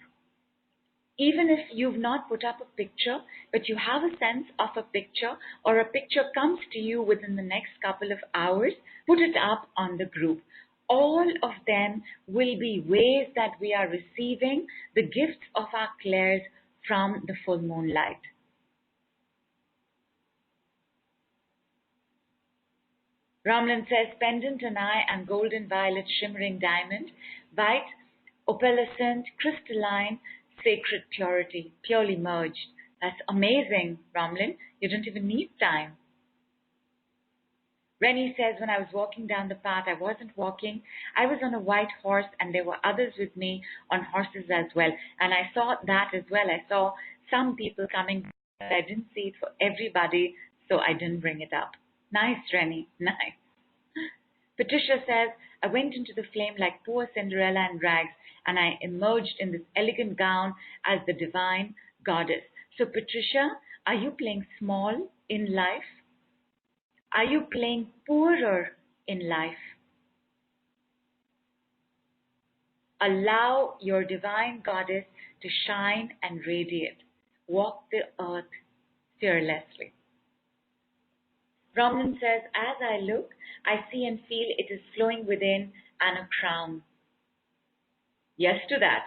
Even if you've not put up a picture, but you have a sense of a picture or a picture comes to you within the next couple of hours, put it up on the group. All of them will be ways that we are receiving the gifts of our clairs from the full moon light. Ramlin says, pendant and I am golden violet shimmering diamond, white, opalescent, crystalline, sacred purity, purely merged. That's amazing, Ramlin. You don't even need time. Rennie says, when I was walking down the path, I wasn't walking. I was on a white horse and there were others with me on horses as well. And I saw that as well. I saw some people coming. I didn't see it for everybody, so I didn't bring it up. Nice, Rennie. Nice. Patricia says, I went into the flame like poor Cinderella in rags and I emerged in this elegant gown as the divine goddess. So, Patricia, are you playing small in life? Are you playing poorer in life? Allow your divine goddess to shine and radiate. Walk the earth fearlessly. Ramlin says, as I look, I see and feel it is flowing within and a crown. Yes to that.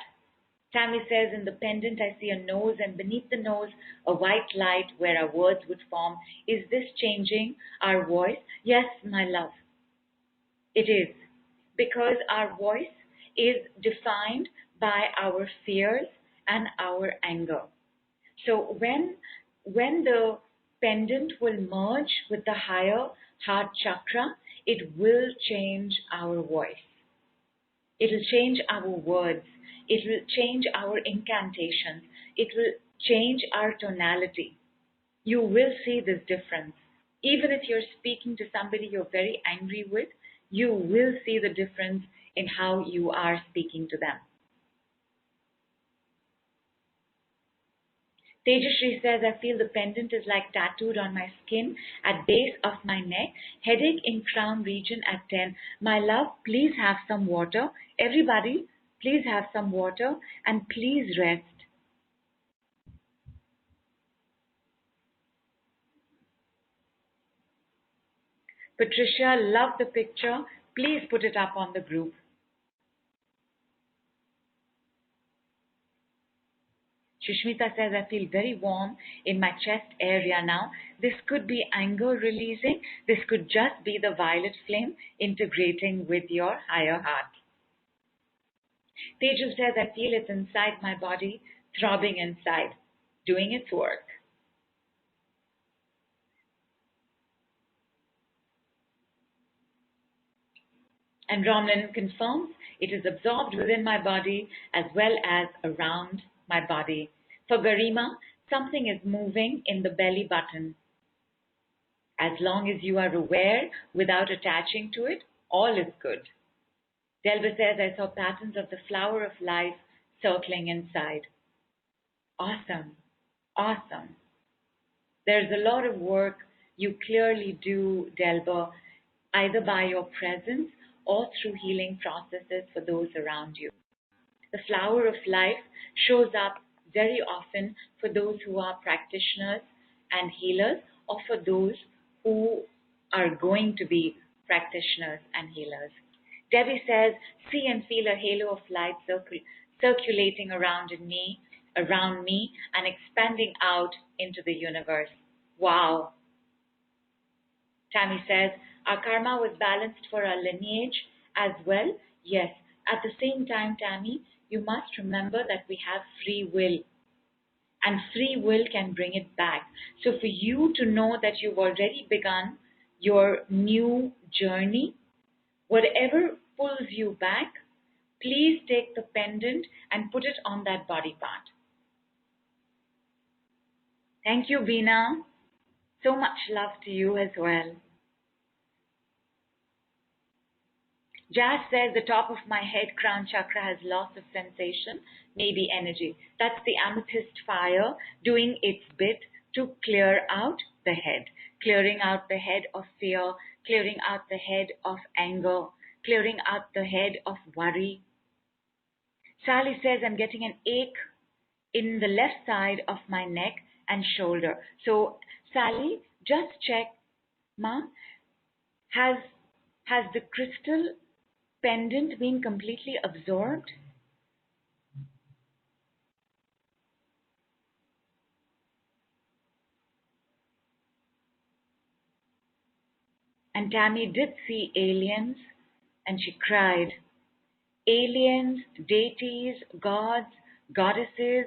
Tammy says, in the pendant I see a nose and beneath the nose a white light where our words would form. Is this changing our voice? Yes, my love. It is. Because our voice is defined by our fears and our anger. So when the pendant will merge with the higher heart chakra, it will change our voice. It will change our words. It will change our incantations. It will change our tonality. You will see this difference. Even if you're speaking to somebody you're very angry with, you will see the difference in how you are speaking to them. Tejashri says, I feel the pendant is like tattooed on my skin at base of my neck, headache in crown region at 10. My love, please have some water. Everybody, please have some water and please rest. Patricia, love the picture. Please put it up on the group. Shushmita says, I feel very warm in my chest area now. This could be anger releasing. This could just be the violet flame integrating with your higher heart. Teju says, I feel it inside my body, throbbing inside, doing its work. And Romlin confirms, it is absorbed within my body as well as around my body. For Garima, something is moving in the belly button. As long as you are aware without attaching to it, all is good. Delber says, I saw patterns of the flower of life circling inside. Awesome. Awesome. There's a lot of work you clearly do, Delber, either by your presence or through healing processes for those around you. The flower of life shows up very often for those who are practitioners and healers, or for those who are going to be practitioners and healers. Debbie says, see and feel a halo of light circulating around me and expanding out into the universe. Wow. Tammy says, our karma was balanced for our lineage as well. Yes. At the same time, Tammy, you must remember that we have free will. And free will can bring it back. So for you to know that you've already begun your new journey, whatever pulls you back, please take the pendant and put it on that body part. Thank you, Veena. So much love to you as well. Jazz says the top of my head crown chakra has loss of sensation, maybe energy. That's the amethyst fire doing its bit to clear out the head. Clearing out the head of fear, clearing out the head of anger, clearing out the head of worry. Sally says I'm getting an ache in the left side of my neck and shoulder. So Sally, just check, Ma, has the crystal pendant been completely absorbed? And Tammy did see aliens and she cried. Aliens, deities, gods, goddesses,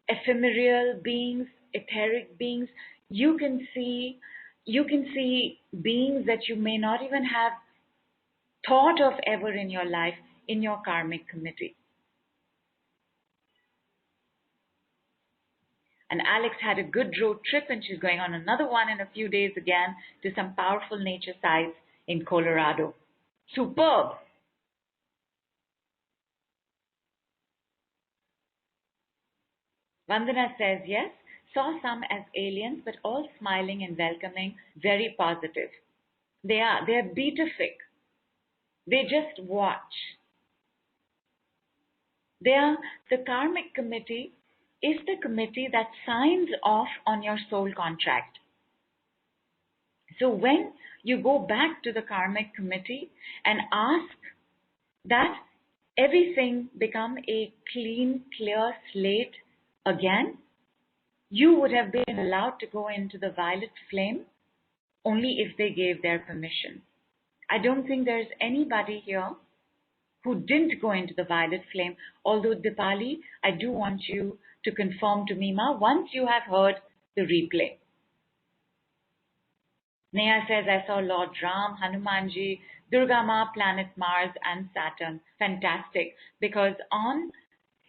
ephemeral beings, etheric beings. You can see beings that you may not even have thought of ever in your life in your karmic committee. And Aleks had a good road trip and she's going on another one in a few days again to some powerful nature sites in Colorado. Superb! Vandana says, yes, saw some as aliens, but all smiling and welcoming, very positive. They're beatific. They just watch. The karmic committee is the committee that signs off on your soul contract. So when you go back to the karmic committee and ask that everything become a clean, clear slate again, you would have been allowed to go into the violet flame only if they gave their permission. I don't think there's anybody here who didn't go into the violet flame, although Dipali, I do want you to confirm to me, Ma, once you have heard the replay. Neha says, I saw Lord Ram, Hanumanji, Durga Ma, planet Mars and Saturn. Fantastic, because on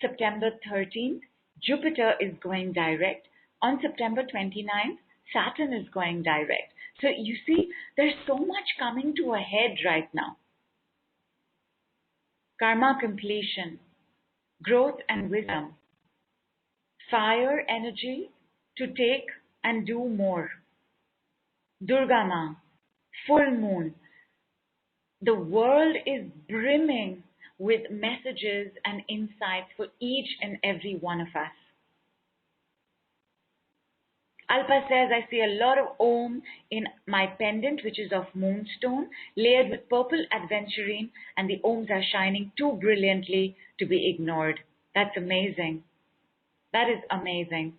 September 13th, Jupiter is going direct. On September 29th, Saturn is going direct. So you see, there's so much coming to a head right now. Karma completion, growth and wisdom, fire energy to take and do more. Durga Ma, full moon. The world is brimming with messages and insights for each and every one of us. Alpa says, I see a lot of Om in my pendant, which is of moonstone, layered with purple adventurine, and the Oms are shining too brilliantly to be ignored. That's amazing. That is amazing.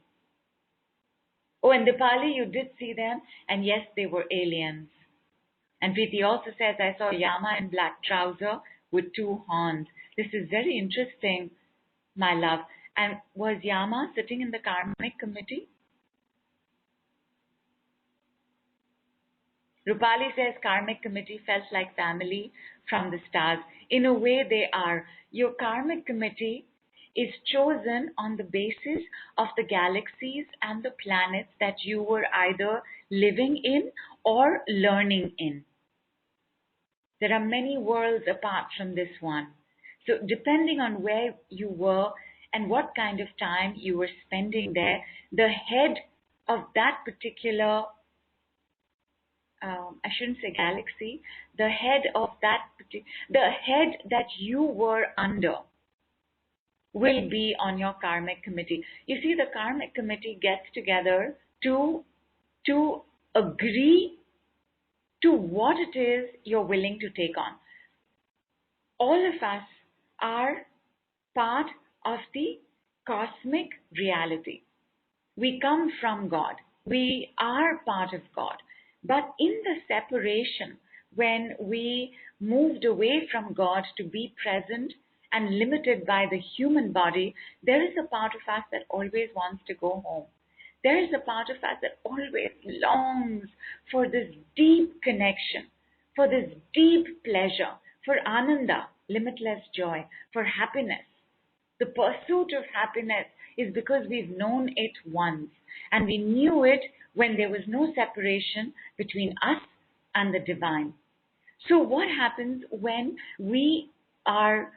Oh, and Dipali, you did see them, and yes, they were aliens. And Priti also says, I saw Yama in black trouser with two horns. This is very interesting, my love. And was Yama sitting in the karmic committee? Rupali says karmic committee felt like family from the stars. In a way, they are. Your karmic committee is chosen on the basis of the galaxies and the planets that you were either living in or learning in. There are many worlds apart from this one. So, depending on where you were and what kind of time you were spending there, the head of that particular I shouldn't say galaxy, the head of the head that you were under will be on your karmic committee. You see, the karmic committee gets together to agree to what it is you're willing to take on. All of us are part of the cosmic reality. We come from God. We are part of God. But in the separation, when we moved away from God to be present and limited by the human body, there is a part of us that always wants to go home. There is a part of us that always longs for this deep connection, for this deep pleasure, for ananda, limitless joy, for happiness. The pursuit of happiness is because we've known it once, and we knew it when there was no separation between us and the divine. So what happens when we are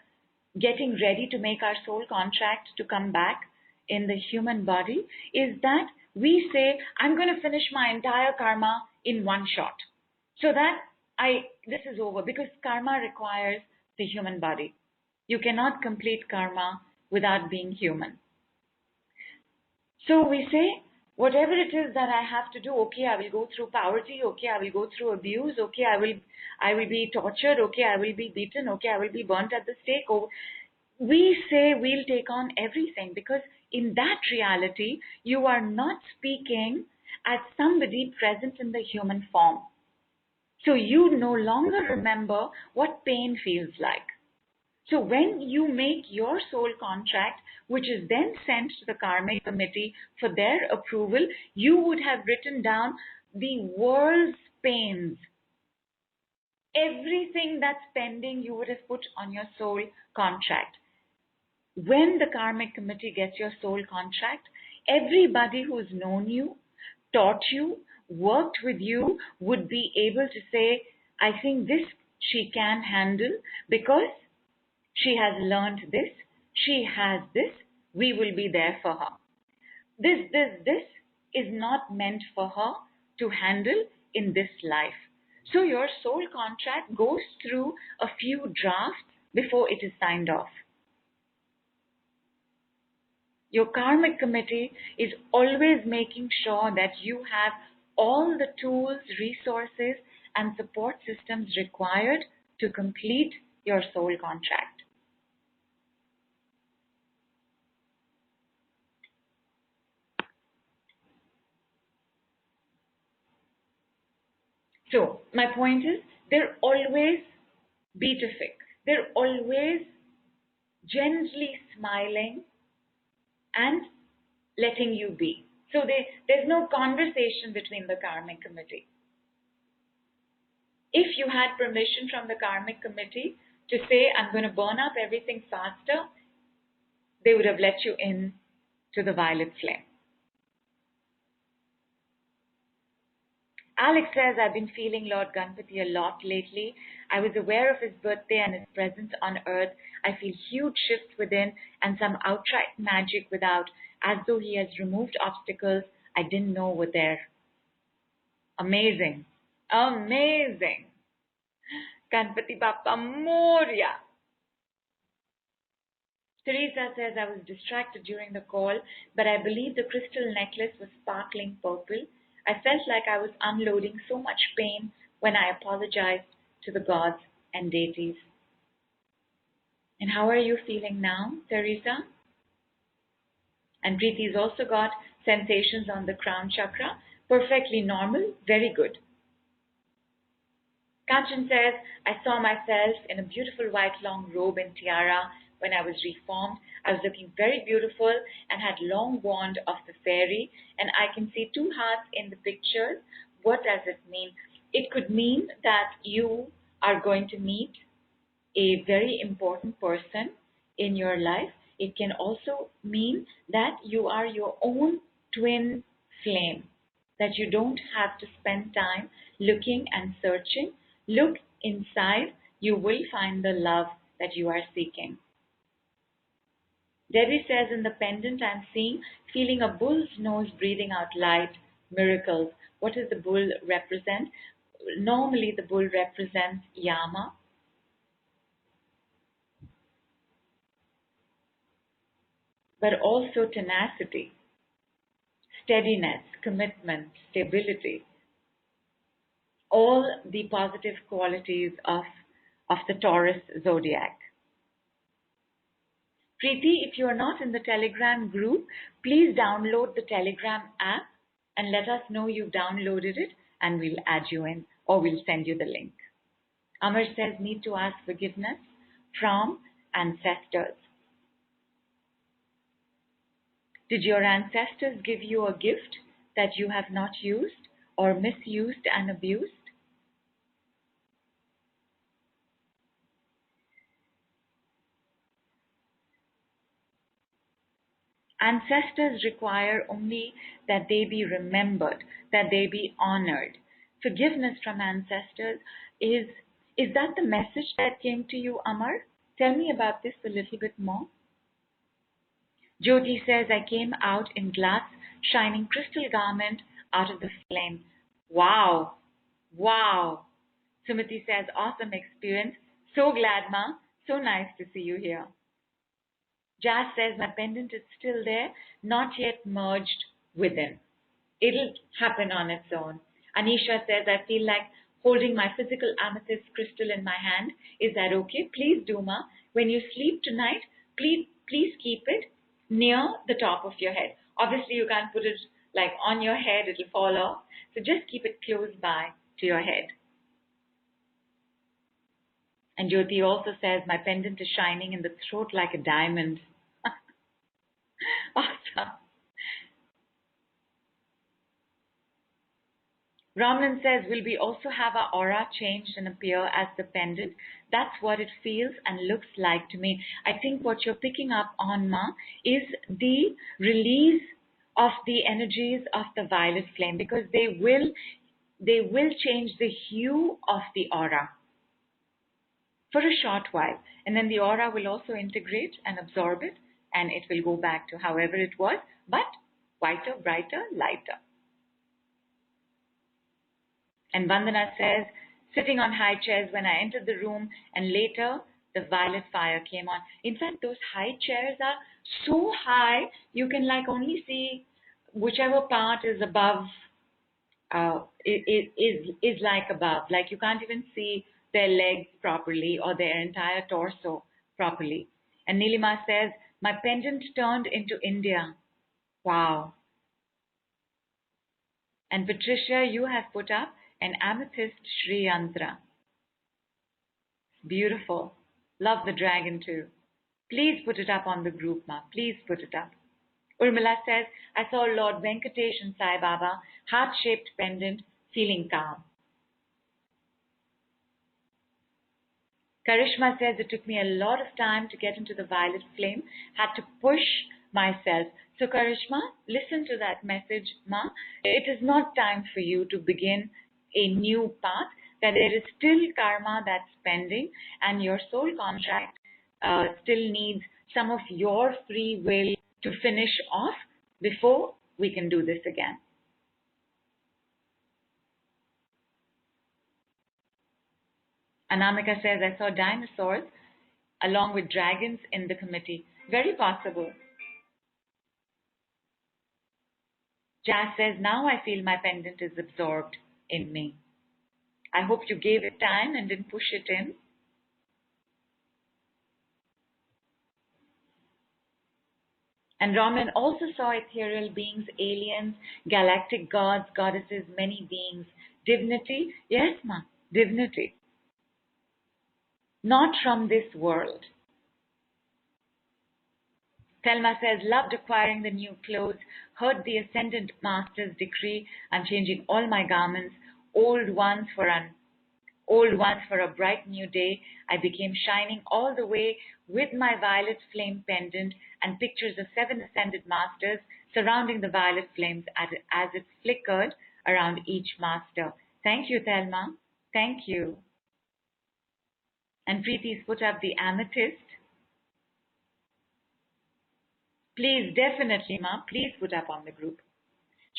getting ready to make our soul contract to come back in the human body is that we say, I'm going to finish my entire karma in one shot. So that this is over, because karma requires the human body. You cannot complete karma without being human. So we say, whatever it is that I have to do, okay, I will go through poverty, okay, I will go through abuse, okay, I will be tortured, okay, I will be beaten, okay, I will be burnt at the stake. We say we'll take on everything, because in that reality, you are not speaking as somebody present in the human form. So you no longer remember what pain feels like. So when you make your soul contract, which is then sent to the karmic committee for their approval, you would have written down the world's pains. Everything that's pending, you would have put on your soul contract. When the karmic committee gets your soul contract, everybody who's known you, taught you, worked with you would be able to say, I think this she can handle because she has learned this, she has this, we will be there for her. This is not meant for her to handle in this life. So your soul contract goes through a few drafts before it is signed off. Your karmic committee is always making sure that you have all the tools, resources, and support systems required to complete your soul contract. So my point is, they're always beatific. They're always gently smiling and letting you be. So there's no conversation between the karmic committee. If you had permission from the karmic committee to say, I'm going to burn up everything faster, they would have let you in to the violet flame. Aleks says, I've been feeling Lord Ganpati a lot lately. I was aware of his birthday and his presence on earth. I feel huge shifts within and some outright magic without, as though he has removed obstacles I didn't know were there. Amazing. Amazing. Ganpati Bappa Moria. Teresa says, I was distracted during the call, but I believe the crystal necklace was sparkling purple. I felt like I was unloading so much pain when I apologized to the gods and deities. And how are you feeling now, Teresa? And Preeti's also got sensations on the crown chakra. Perfectly normal, very good. Kanchan says, I saw myself in a beautiful white long robe and tiara when I was reformed. I was looking very beautiful and had long wand of the fairy, and I can see two hearts in the picture. What does it mean? It could mean that you are going to meet a very important person in your life. It can also mean that you are your own twin flame, that you don't have to spend time looking and searching. Look inside, you will find the love that you are seeking. Debbie says, in the pendant I'm seeing, feeling a bull's nose breathing out light, miracles. What does the bull represent? Normally the bull represents Yama, but also tenacity, steadiness, commitment, stability, all the positive qualities of the Taurus zodiac. Preeti, if you are not in the Telegram group, please download the Telegram app and let us know you've downloaded it, and we'll add you in, or we'll send you the link. Amar says, need to ask forgiveness from ancestors. Did your ancestors give you a gift that you have not used or misused and abused? Ancestors require only that they be remembered, that they be honored. Forgiveness from ancestors is that the message that came to you, Amar? Tell me about this a little bit more. Jyoti says, I came out in glass, shining crystal garment out of the flame. Wow! Wow! Sumati says, awesome experience. So glad, Ma. So nice to see you here. Jazz says, my pendant is still there, not yet merged within. It'll happen on its own. Anisha says, I feel like holding my physical amethyst crystal in my hand. Is that okay? Please do, Ma. When you sleep tonight, please keep it near the top of your head. Obviously, you can't put it like on your head. It'll fall off. So just keep it close by to your head. And Jyoti also says, my pendant is shining in the throat like a diamond. Awesome. Ramlan says, will we also have our aura changed and appear as the pendant? That's what it feels and looks like to me. I think what you're picking up on, Ma, is the release of the energies of the violet flame, because they will change the hue of the aura for a short while, and then the aura will also integrate and absorb it, and it will go back to however it was, but whiter, brighter, lighter. And Vandana says, sitting on high chairs when I entered the room, and later the violet fire came on. In fact, those high chairs are so high, you can like only see whichever part is above, is like above. Like you can't even see their legs properly or their entire torso properly. And Nilima says, my pendant turned into India. Wow. And Patricia, you have put up an amethyst Sri Yantra. Beautiful. Love the dragon too. Please put it up on the group, Ma. Please put it up. Urmila says, I saw Lord Venkatesh and Sai Baba, heart-shaped pendant, feeling calm. Karishma says, it took me a lot of time to get into the violet flame, had to push myself. So Karishma, listen to that message, Ma. It is not time for you to begin a new path, that there is still karma that's pending, and your soul contract still needs some of your free will to finish off before we can do this again. Anamika says, I saw dinosaurs along with dragons in the committee. Very possible. Jazz says, now I feel my pendant is absorbed in me. I hope you gave it time and didn't push it in. And Raman also saw ethereal beings, aliens, galactic gods, goddesses, many beings. Divinity, yes, ma, divinity. Not from this world. Thelma says, loved acquiring the new clothes, heard the Ascendant Master's decree. I'm changing all my garments, old ones for a bright new day. I became shining all the way with my violet flame pendant and pictures of 7 Ascended Masters surrounding the violet flames as it flickered around each master. Thank you, Thelma. Thank you. And Preeti's put up the amethyst. Please, definitely, ma. Please put up on the group.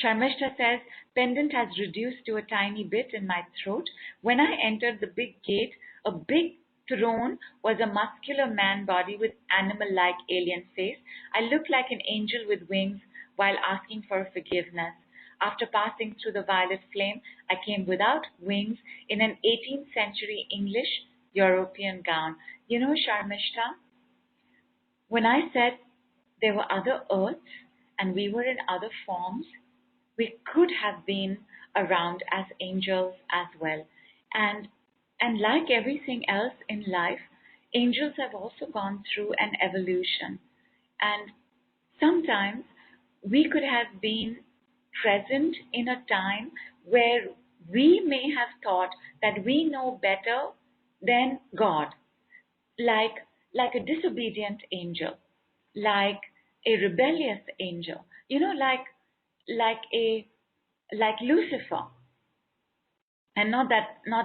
Sharmishta says, pendant has reduced to a tiny bit in my throat. When I entered the big gate, a big throne was a muscular man body with animal-like alien face. I looked like an angel with wings while asking for forgiveness. After passing through the violet flame, I came without wings in an 18th century English European gown. You know, Sharmishta, when I said there were other earths and we were in other forms, we could have been around as angels as well. And like everything else in life, angels have also gone through an evolution. And sometimes we could have been present in a time where we may have thought that we know better than God, like a disobedient angel, like a rebellious angel, like Lucifer. And not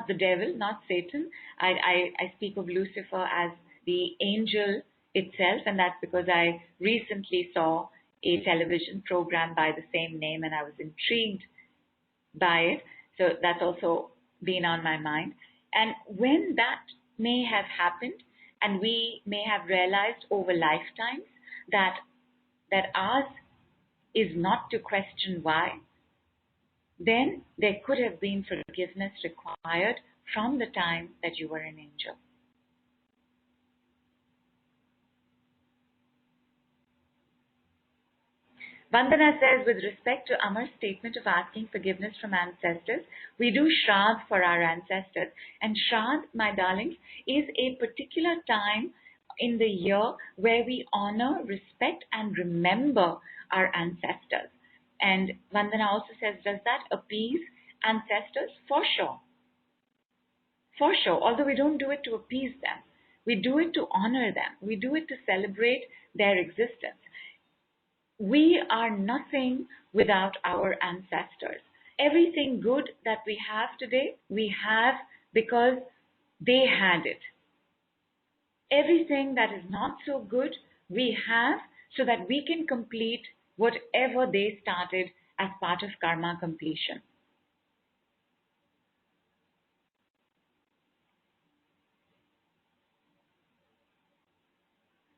the devil, not Satan. I speak of Lucifer as the angel itself, and that's because I recently saw a television program by the same name and I was intrigued by it. So that's also been on my mind. And when that may have happened, and we may have realized over lifetimes that ours is not to question why, then there could have been forgiveness required from the time that you were an angel. Vandana says, with respect to Amar's statement of asking forgiveness from ancestors, we do Shraddh for our ancestors. And Shraddh, my darlings, is a particular time in the year where we honor, respect, and remember our ancestors. And Vandana also says, does that appease ancestors? For sure. For sure. Although we don't do it to appease them. We do it to honor them. We do it to celebrate their existence. We are nothing without our ancestors. Everything good that we have today, we have because they had it. Everything that is not so good, we have so that we can complete whatever they started as part of karma completion.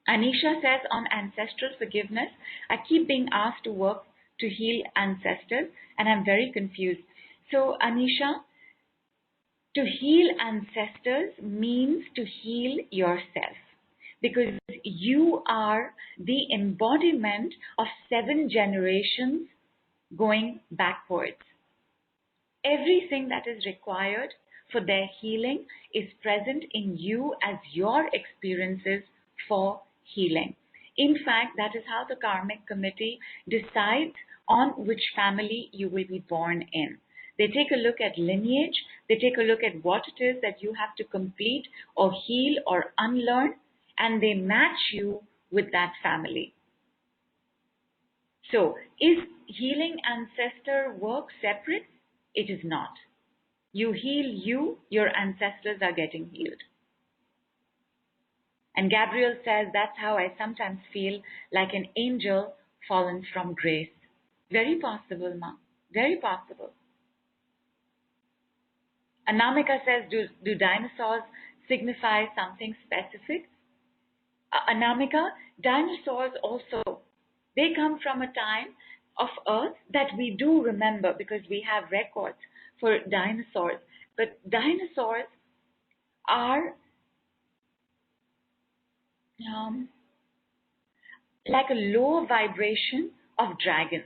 Anisha says, on ancestral forgiveness, I keep being asked to work to heal ancestors and I'm very confused. So Anisha, to heal ancestors means to heal yourself, because you are the embodiment of 7 generations going backwards. Everything that is required for their healing is present in you as your experiences for healing. In fact, that is how the karmic committee decides on which family you will be born in. They take a look at lineage, they take a look at what it is that you have to complete or heal or unlearn, and they match you with that family. So, is healing ancestor work separate? It is not. You heal you, your ancestors are getting healed. And Gabriel says, that's how I sometimes feel like an angel fallen from grace. Very possible, ma. Very possible. Anamika says, do dinosaurs signify something specific? Anamika, dinosaurs also, they come from a time of Earth that we do remember because we have records for dinosaurs. But dinosaurs are like a low vibration of dragons.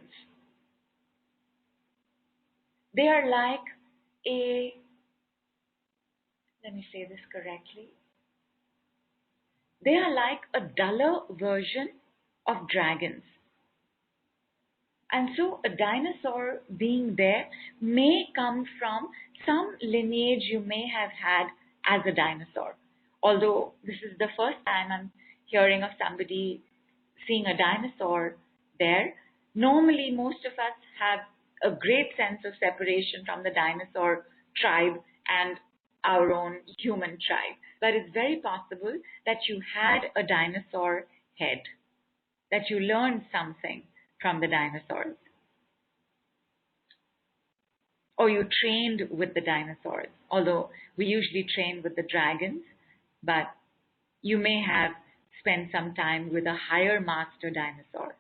They are like a, let me say this correctly, they are like a duller version of dragons. And so a dinosaur being there may come from some lineage you may have had as a dinosaur. Although this is the first time I'm hearing of somebody seeing a dinosaur there. Normally, most of us have a great sense of separation from the dinosaur tribe and our own human tribe. But it's very possible that you had a dinosaur head, that you learned something from the dinosaurs, or you trained with the dinosaurs, although we usually train with the dragons, but you may have spent some time with a higher master dinosaur.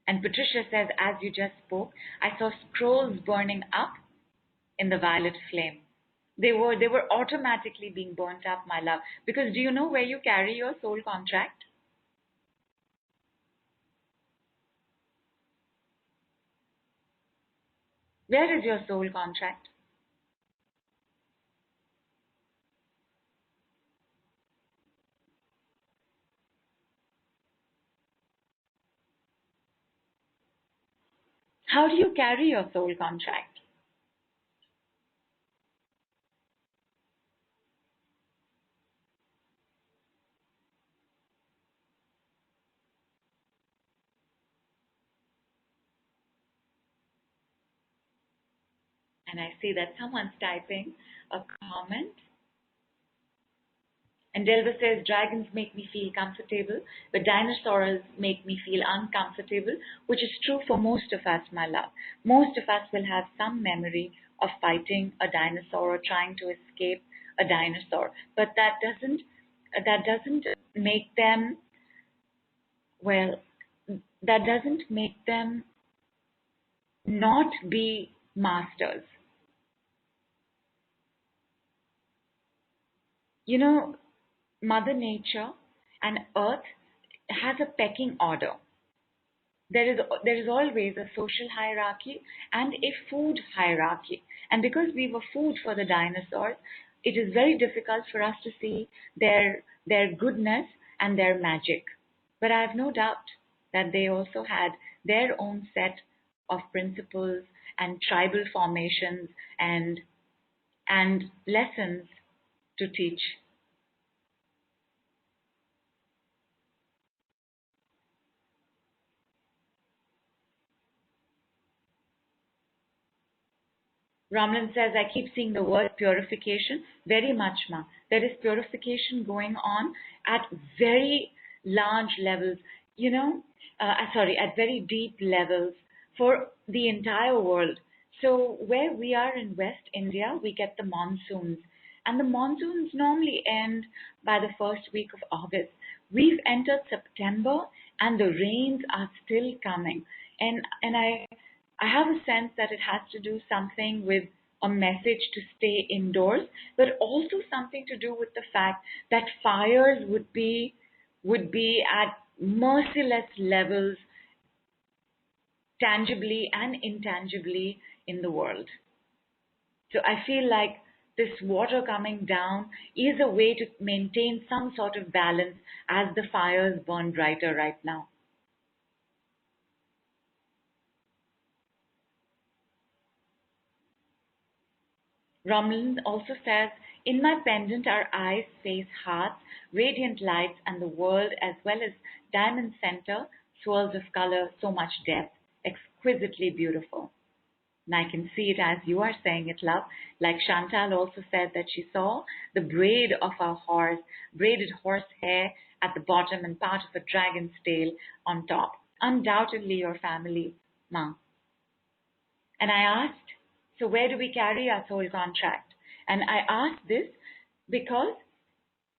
And Patricia says, as you just spoke, I saw scrolls burning up in the violet flame. They were automatically being burnt up, my love. Because do you know where you carry your soul contract? Where is your soul contract? How do you carry your soul contract? And I see that someone's typing a comment. And Delber says, dragons make me feel comfortable, but dinosaurs make me feel uncomfortable, which is true for most of us, my love. Most of us will have some memory of fighting a dinosaur or trying to escape a dinosaur. But that doesn't make them, well, that doesn't make them not be masters. You know, Mother Nature and Earth has a pecking order. There is always a social hierarchy and a food hierarchy. And because we were food for the dinosaurs, it is very difficult for us to see their goodness and their magic. But I have no doubt that they also had their own set of principles and tribal formations and lessons to teach. Ramlan says, I keep seeing the word purification. Very much, ma. There is purification going on at very large levels, at very deep levels for the entire world. So where we are in West India, we get the monsoons. And the monsoons normally end by the first week of August. We've entered September and the rains are still coming. And I have a sense that it has to do something with a message to stay indoors, but also something to do with the fact that fires would be at merciless levels, tangibly and intangibly in the world. So I feel like this water coming down is a way to maintain some sort of balance as the fires burn brighter right now. Romlan also says, in my pendant our eyes face hearts, radiant lights and the world as well as diamond center, swirls of color, so much depth, exquisitely beautiful. And I can see it as you are saying it, love. Like Chantal also said that she saw the braid of our horse, braided horse hair at the bottom and part of a dragon's tail on top. Undoubtedly your family, ma. And I asked, so where do we carry our soul contract? And I asked this because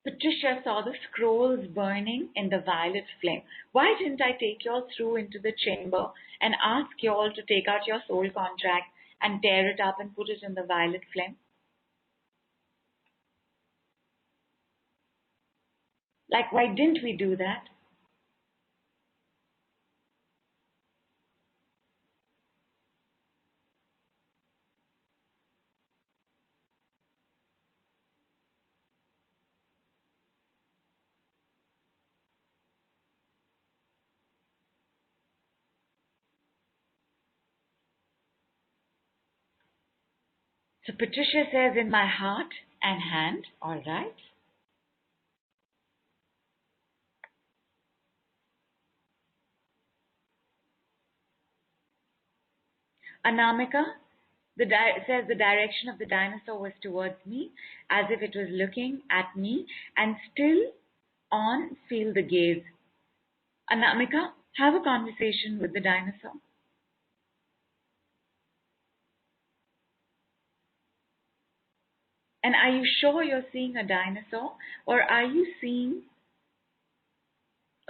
Patricia saw the scrolls burning in the violet flame. Why didn't I take you all through into the chamber and ask you all to take out your soul contract and tear it up and put it in the violet flame? Like, why didn't we do that? So Patricia says, in my heart and hand. All right. Anamika says the direction of the dinosaur was towards me, as if it was looking at me, and still on feel the gaze. Anamika, have a conversation with the dinosaur. And are you sure you're seeing a dinosaur, or are you seeing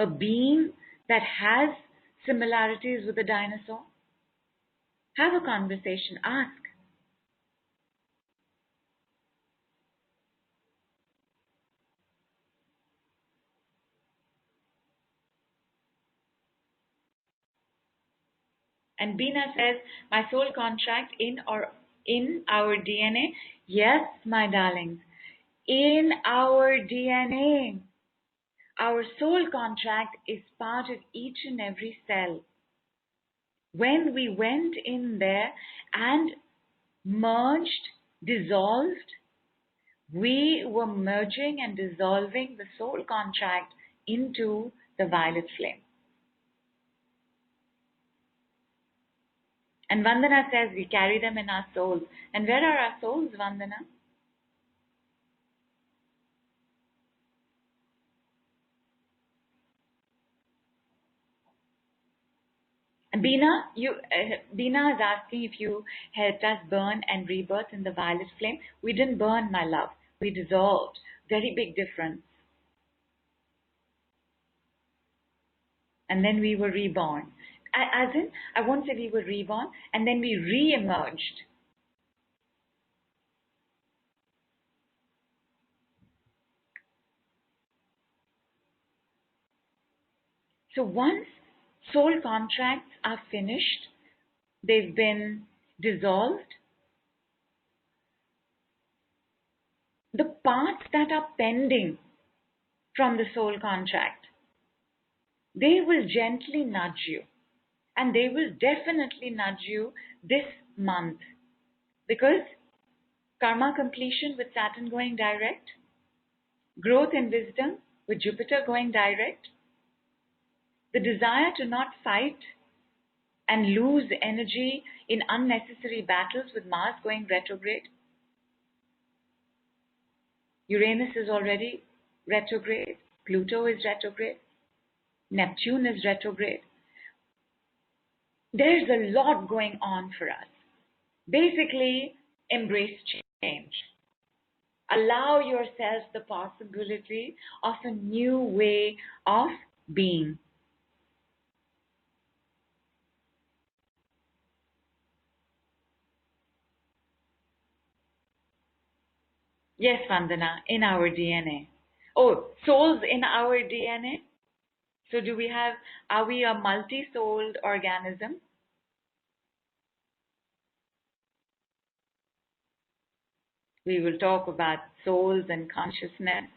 a being that has similarities with a dinosaur? Have a conversation. Ask. And Bina says, my soul contract in our DNA. Yes, my darlings, in our DNA. Our soul contract is part of each and every cell. When we went in there and merged, dissolved, we were merging and dissolving the soul contract into the violet flame. And Vandana says we carry them in our souls. And where are our souls, Vandana? And Bina is asking if you helped us burn and rebirth in the violet flame. We didn't burn, my love. We dissolved. Very big difference. And then we were reborn. As in, I won't say we were reborn, and then we re-emerged. So once soul contracts are finished, they've been dissolved, the parts that are pending from the soul contract, they will gently nudge you. And they will definitely nudge you this month. Because karma completion with Saturn going direct, growth in wisdom with Jupiter going direct, the desire to not fight and lose energy in unnecessary battles with Mars going retrograde. Uranus is already retrograde. Pluto is retrograde. Neptune is retrograde. There's a lot going on for us. Basically, embrace change. Allow yourself the possibility of a new way of being. Yes, Vandana, in our DNA. Oh, souls in our DNA? So are we a multi-souled organism? We will talk about souls and consciousness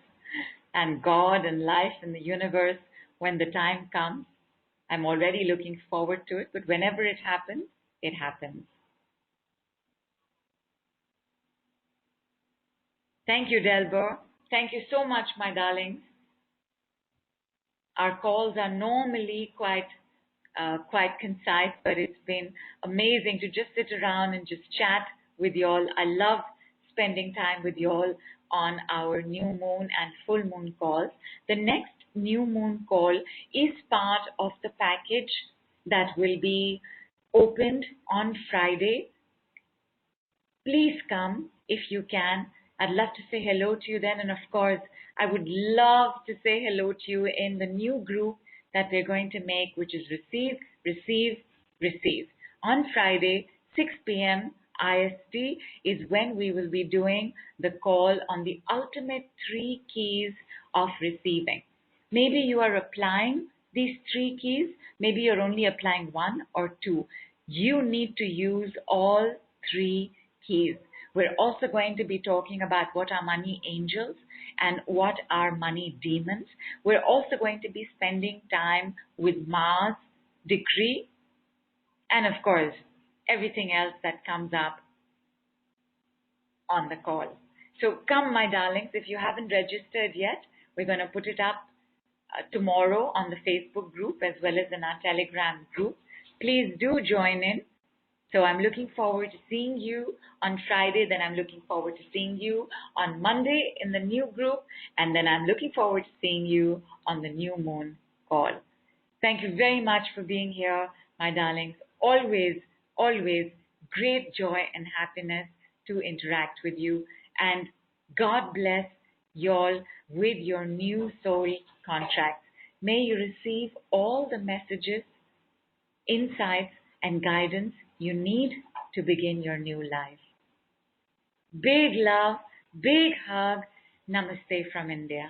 and God and life and the universe when the time comes. I'm already looking forward to it, but whenever it happens, it happens. Thank you, Delber. Thank you so much, my darlings. Our calls are normally quite concise, but it's been amazing to just sit around and just chat with y'all. I love spending time with y'all on our new moon and full moon calls. The next new moon call is part of the package that will be opened on Friday. Please come if you can. I'd love to say hello to you then. And of course, I would love to say hello to you in the new group that we're going to make, which is Receive, Receive, Receive. On Friday, 6 p.m. IST is when we will be doing the call on the ultimate 3 keys of receiving. Maybe you are applying these three keys. Maybe you're only applying one or two. You need to use all three keys. We're also going to be talking about what are money angels and what are money demons. We're also going to be spending time with Mars decree and, of course, everything else that comes up on the call. So come, my darlings, if you haven't registered yet, we're going to put it up tomorrow on the Facebook group as well as in our Telegram group. Please do join in. So I'm looking forward to seeing you on Friday. Then I'm looking forward to seeing you on Monday in the new group. And then I'm looking forward to seeing you on the new moon call. Thank you very much for being here, my darlings. Always, always great joy and happiness to interact with you. And God bless y'all with your new soul contracts. May you receive all the messages, insights, and guidance you need to begin your new life. Big love, big hug. Namaste from India.